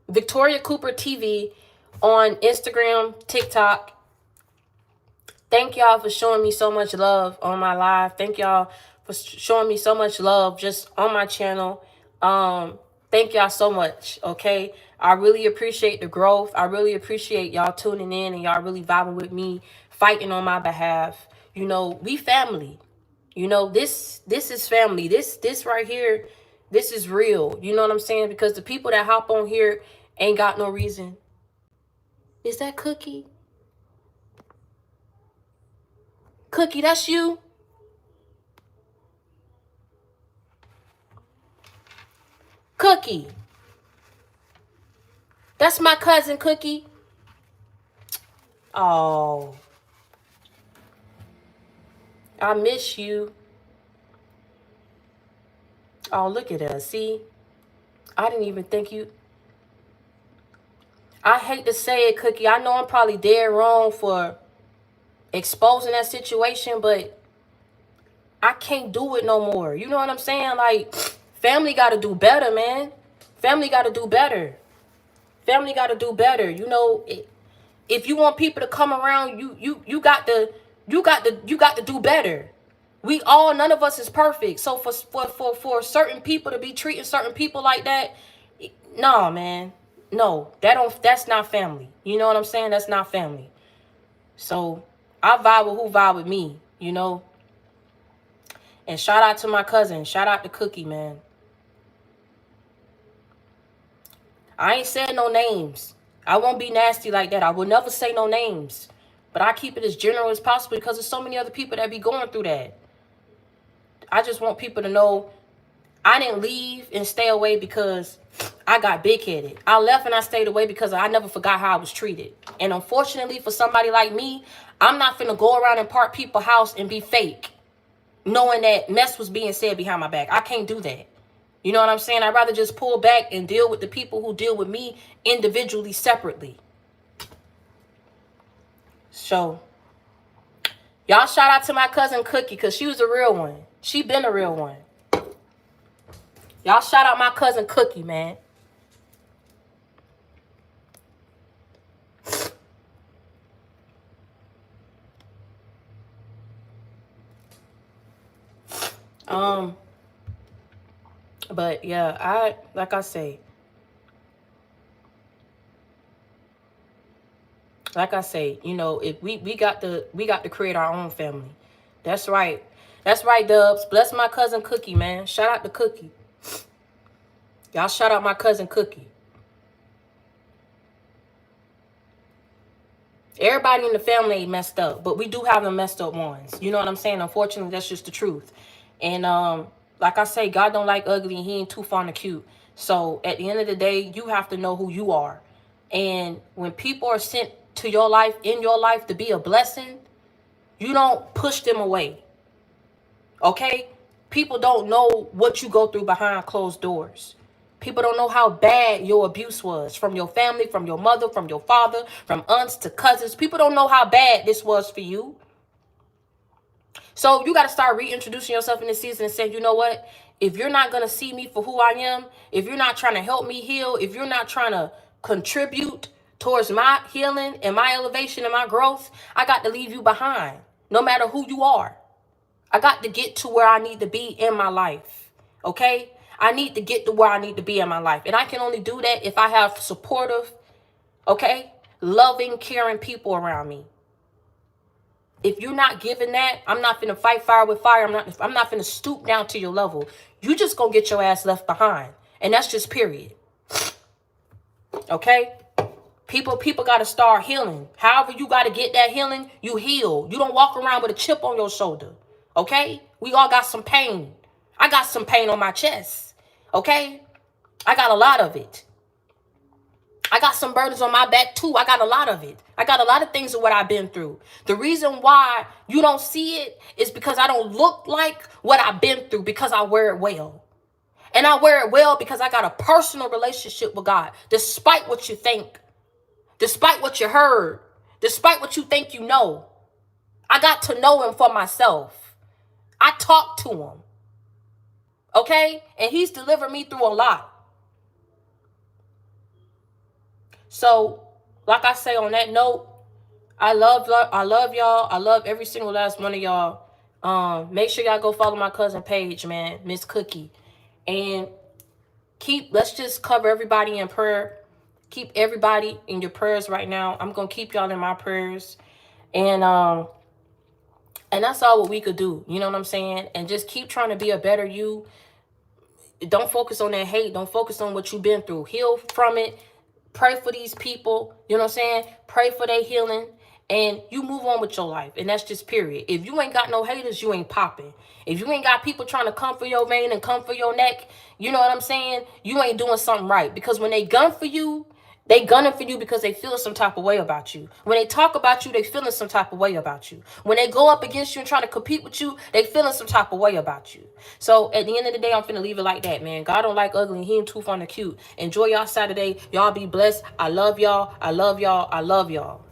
Victoria Cooper TV on Instagram, TikTok. Thank y'all for showing me so much love on my live. Thank y'all for showing me so much love just on my channel. Thank y'all so much, okay? I really appreciate the growth. I really appreciate y'all tuning in and y'all really vibing with me, fighting on my behalf. You know, we family. You know, this is family. This right here, this is real. You know what I'm saying? Because the people that hop on here ain't got no reason. Is that Cookie? Cookie, that's you? Cookie. That's my cousin, Cookie. Oh. I miss you. Oh, look at us. See? I didn't even think you... I hate to say it, Cookie. I know I'm probably dead wrong for exposing that situation, but I can't do it no more. You know what I'm saying? Like, family got to do better, man. Family got to do better. Family got to do better. You know, if you want people to come around, you got to do better. None of us is perfect. So for certain people to be treating certain people like that, no, man. No, that's not family. You know what I'm saying? That's not family. So I vibe with who vibe with me, you know. And shout out to my cousin. Shout out to Cookie, man. I ain't saying no names. I won't be nasty like that. I will never say no names. But I keep it as general as possible because there's so many other people that be going through that. I just want people to know I didn't leave and stay away because I got big-headed. I left and I stayed away because I never forgot how I was treated. And unfortunately for somebody like me, I'm not finna go around and park people's house and be fake, knowing that mess was being said behind my back. I can't do that. You know what I'm saying? I'd rather just pull back and deal with the people who deal with me individually, separately. So, y'all shout out to my cousin Cookie because she was a real one. She been a real one. Y'all shout out my cousin Cookie, man. Um, but yeah, like I say, you know, if we got to create our own family. That's right. That's right, Dubs. Bless my cousin Cookie, man. Shout out to Cookie. Y'all shout out my cousin Cookie. Everybody in the family ain't messed up, but we do have the messed up ones. You know what I'm saying? Unfortunately, that's just the truth. And like I say, God don't like ugly and he ain't too fond of cute. So at the end of the day, you have to know who you are. And when people are sent to your life, in your life, to be a blessing, you don't push them away. Okay? People don't know what you go through behind closed doors. People don't know how bad your abuse was from your family, from your mother, from your father, from aunts to cousins. People don't know how bad this was for you. So you got to start reintroducing yourself in this season and saying, you know what? If you're not going to see me for who I am, if you're not trying to help me heal, if you're not trying to contribute towards my healing and my elevation and my growth, I got to leave you behind, no matter who you are. I got to get to where I need to be in my life. Okay? I need to get to where I need to be in my life. And I can only do that if I have supportive, okay, loving, caring people around me. If you're not giving that, I'm not finna fight fire with fire. I'm not finna stoop down to your level. You just gonna get your ass left behind. And that's just period. Okay? People gotta start healing. However you gotta get that healing, you heal. You don't walk around with a chip on your shoulder. Okay? We all got some pain. I got some pain on my chest. Okay? I got a lot of it. I got some burdens on my back too. I got a lot of it. I got a lot of things of what I've been through. The reason why you don't see it is because I don't look like what I've been through, because I wear it well. And I wear it well because I got a personal relationship with God. Despite what you think, despite what you heard, despite what you think you know, I got to know him for myself. I talk to him. Okay? And he's delivered me through a lot. So, like I say on that note, I love y'all. I love every single last one of y'all. Make sure y'all go follow my cousin page, man, Miss Cookie. And let's just cover everybody in prayer. Keep everybody in your prayers right now. I'm gonna keep y'all in my prayers. And that's all what we could do. You know what I'm saying? And just keep trying to be a better you. Don't focus on that hate. Don't focus on what you've been through. Heal from it. Pray for these people. You know what I'm saying? Pray for their healing. And you move on with your life. And that's just period. If you ain't got no haters, you ain't popping. If you ain't got people trying to come for your vein and come for your neck, you know what I'm saying? You ain't doing something right. Because when they gun for you, they gunning for you because they feel some type of way about you. When they talk about you, they feeling some type of way about you. When they go up against you and try to compete with you, they feeling some type of way about you. So at the end of the day, I'm finna leave it like that, man. God don't like ugly and he ain't too fun to cute. Enjoy y'all Saturday. Y'all be blessed. I love y'all. I love y'all. I love y'all.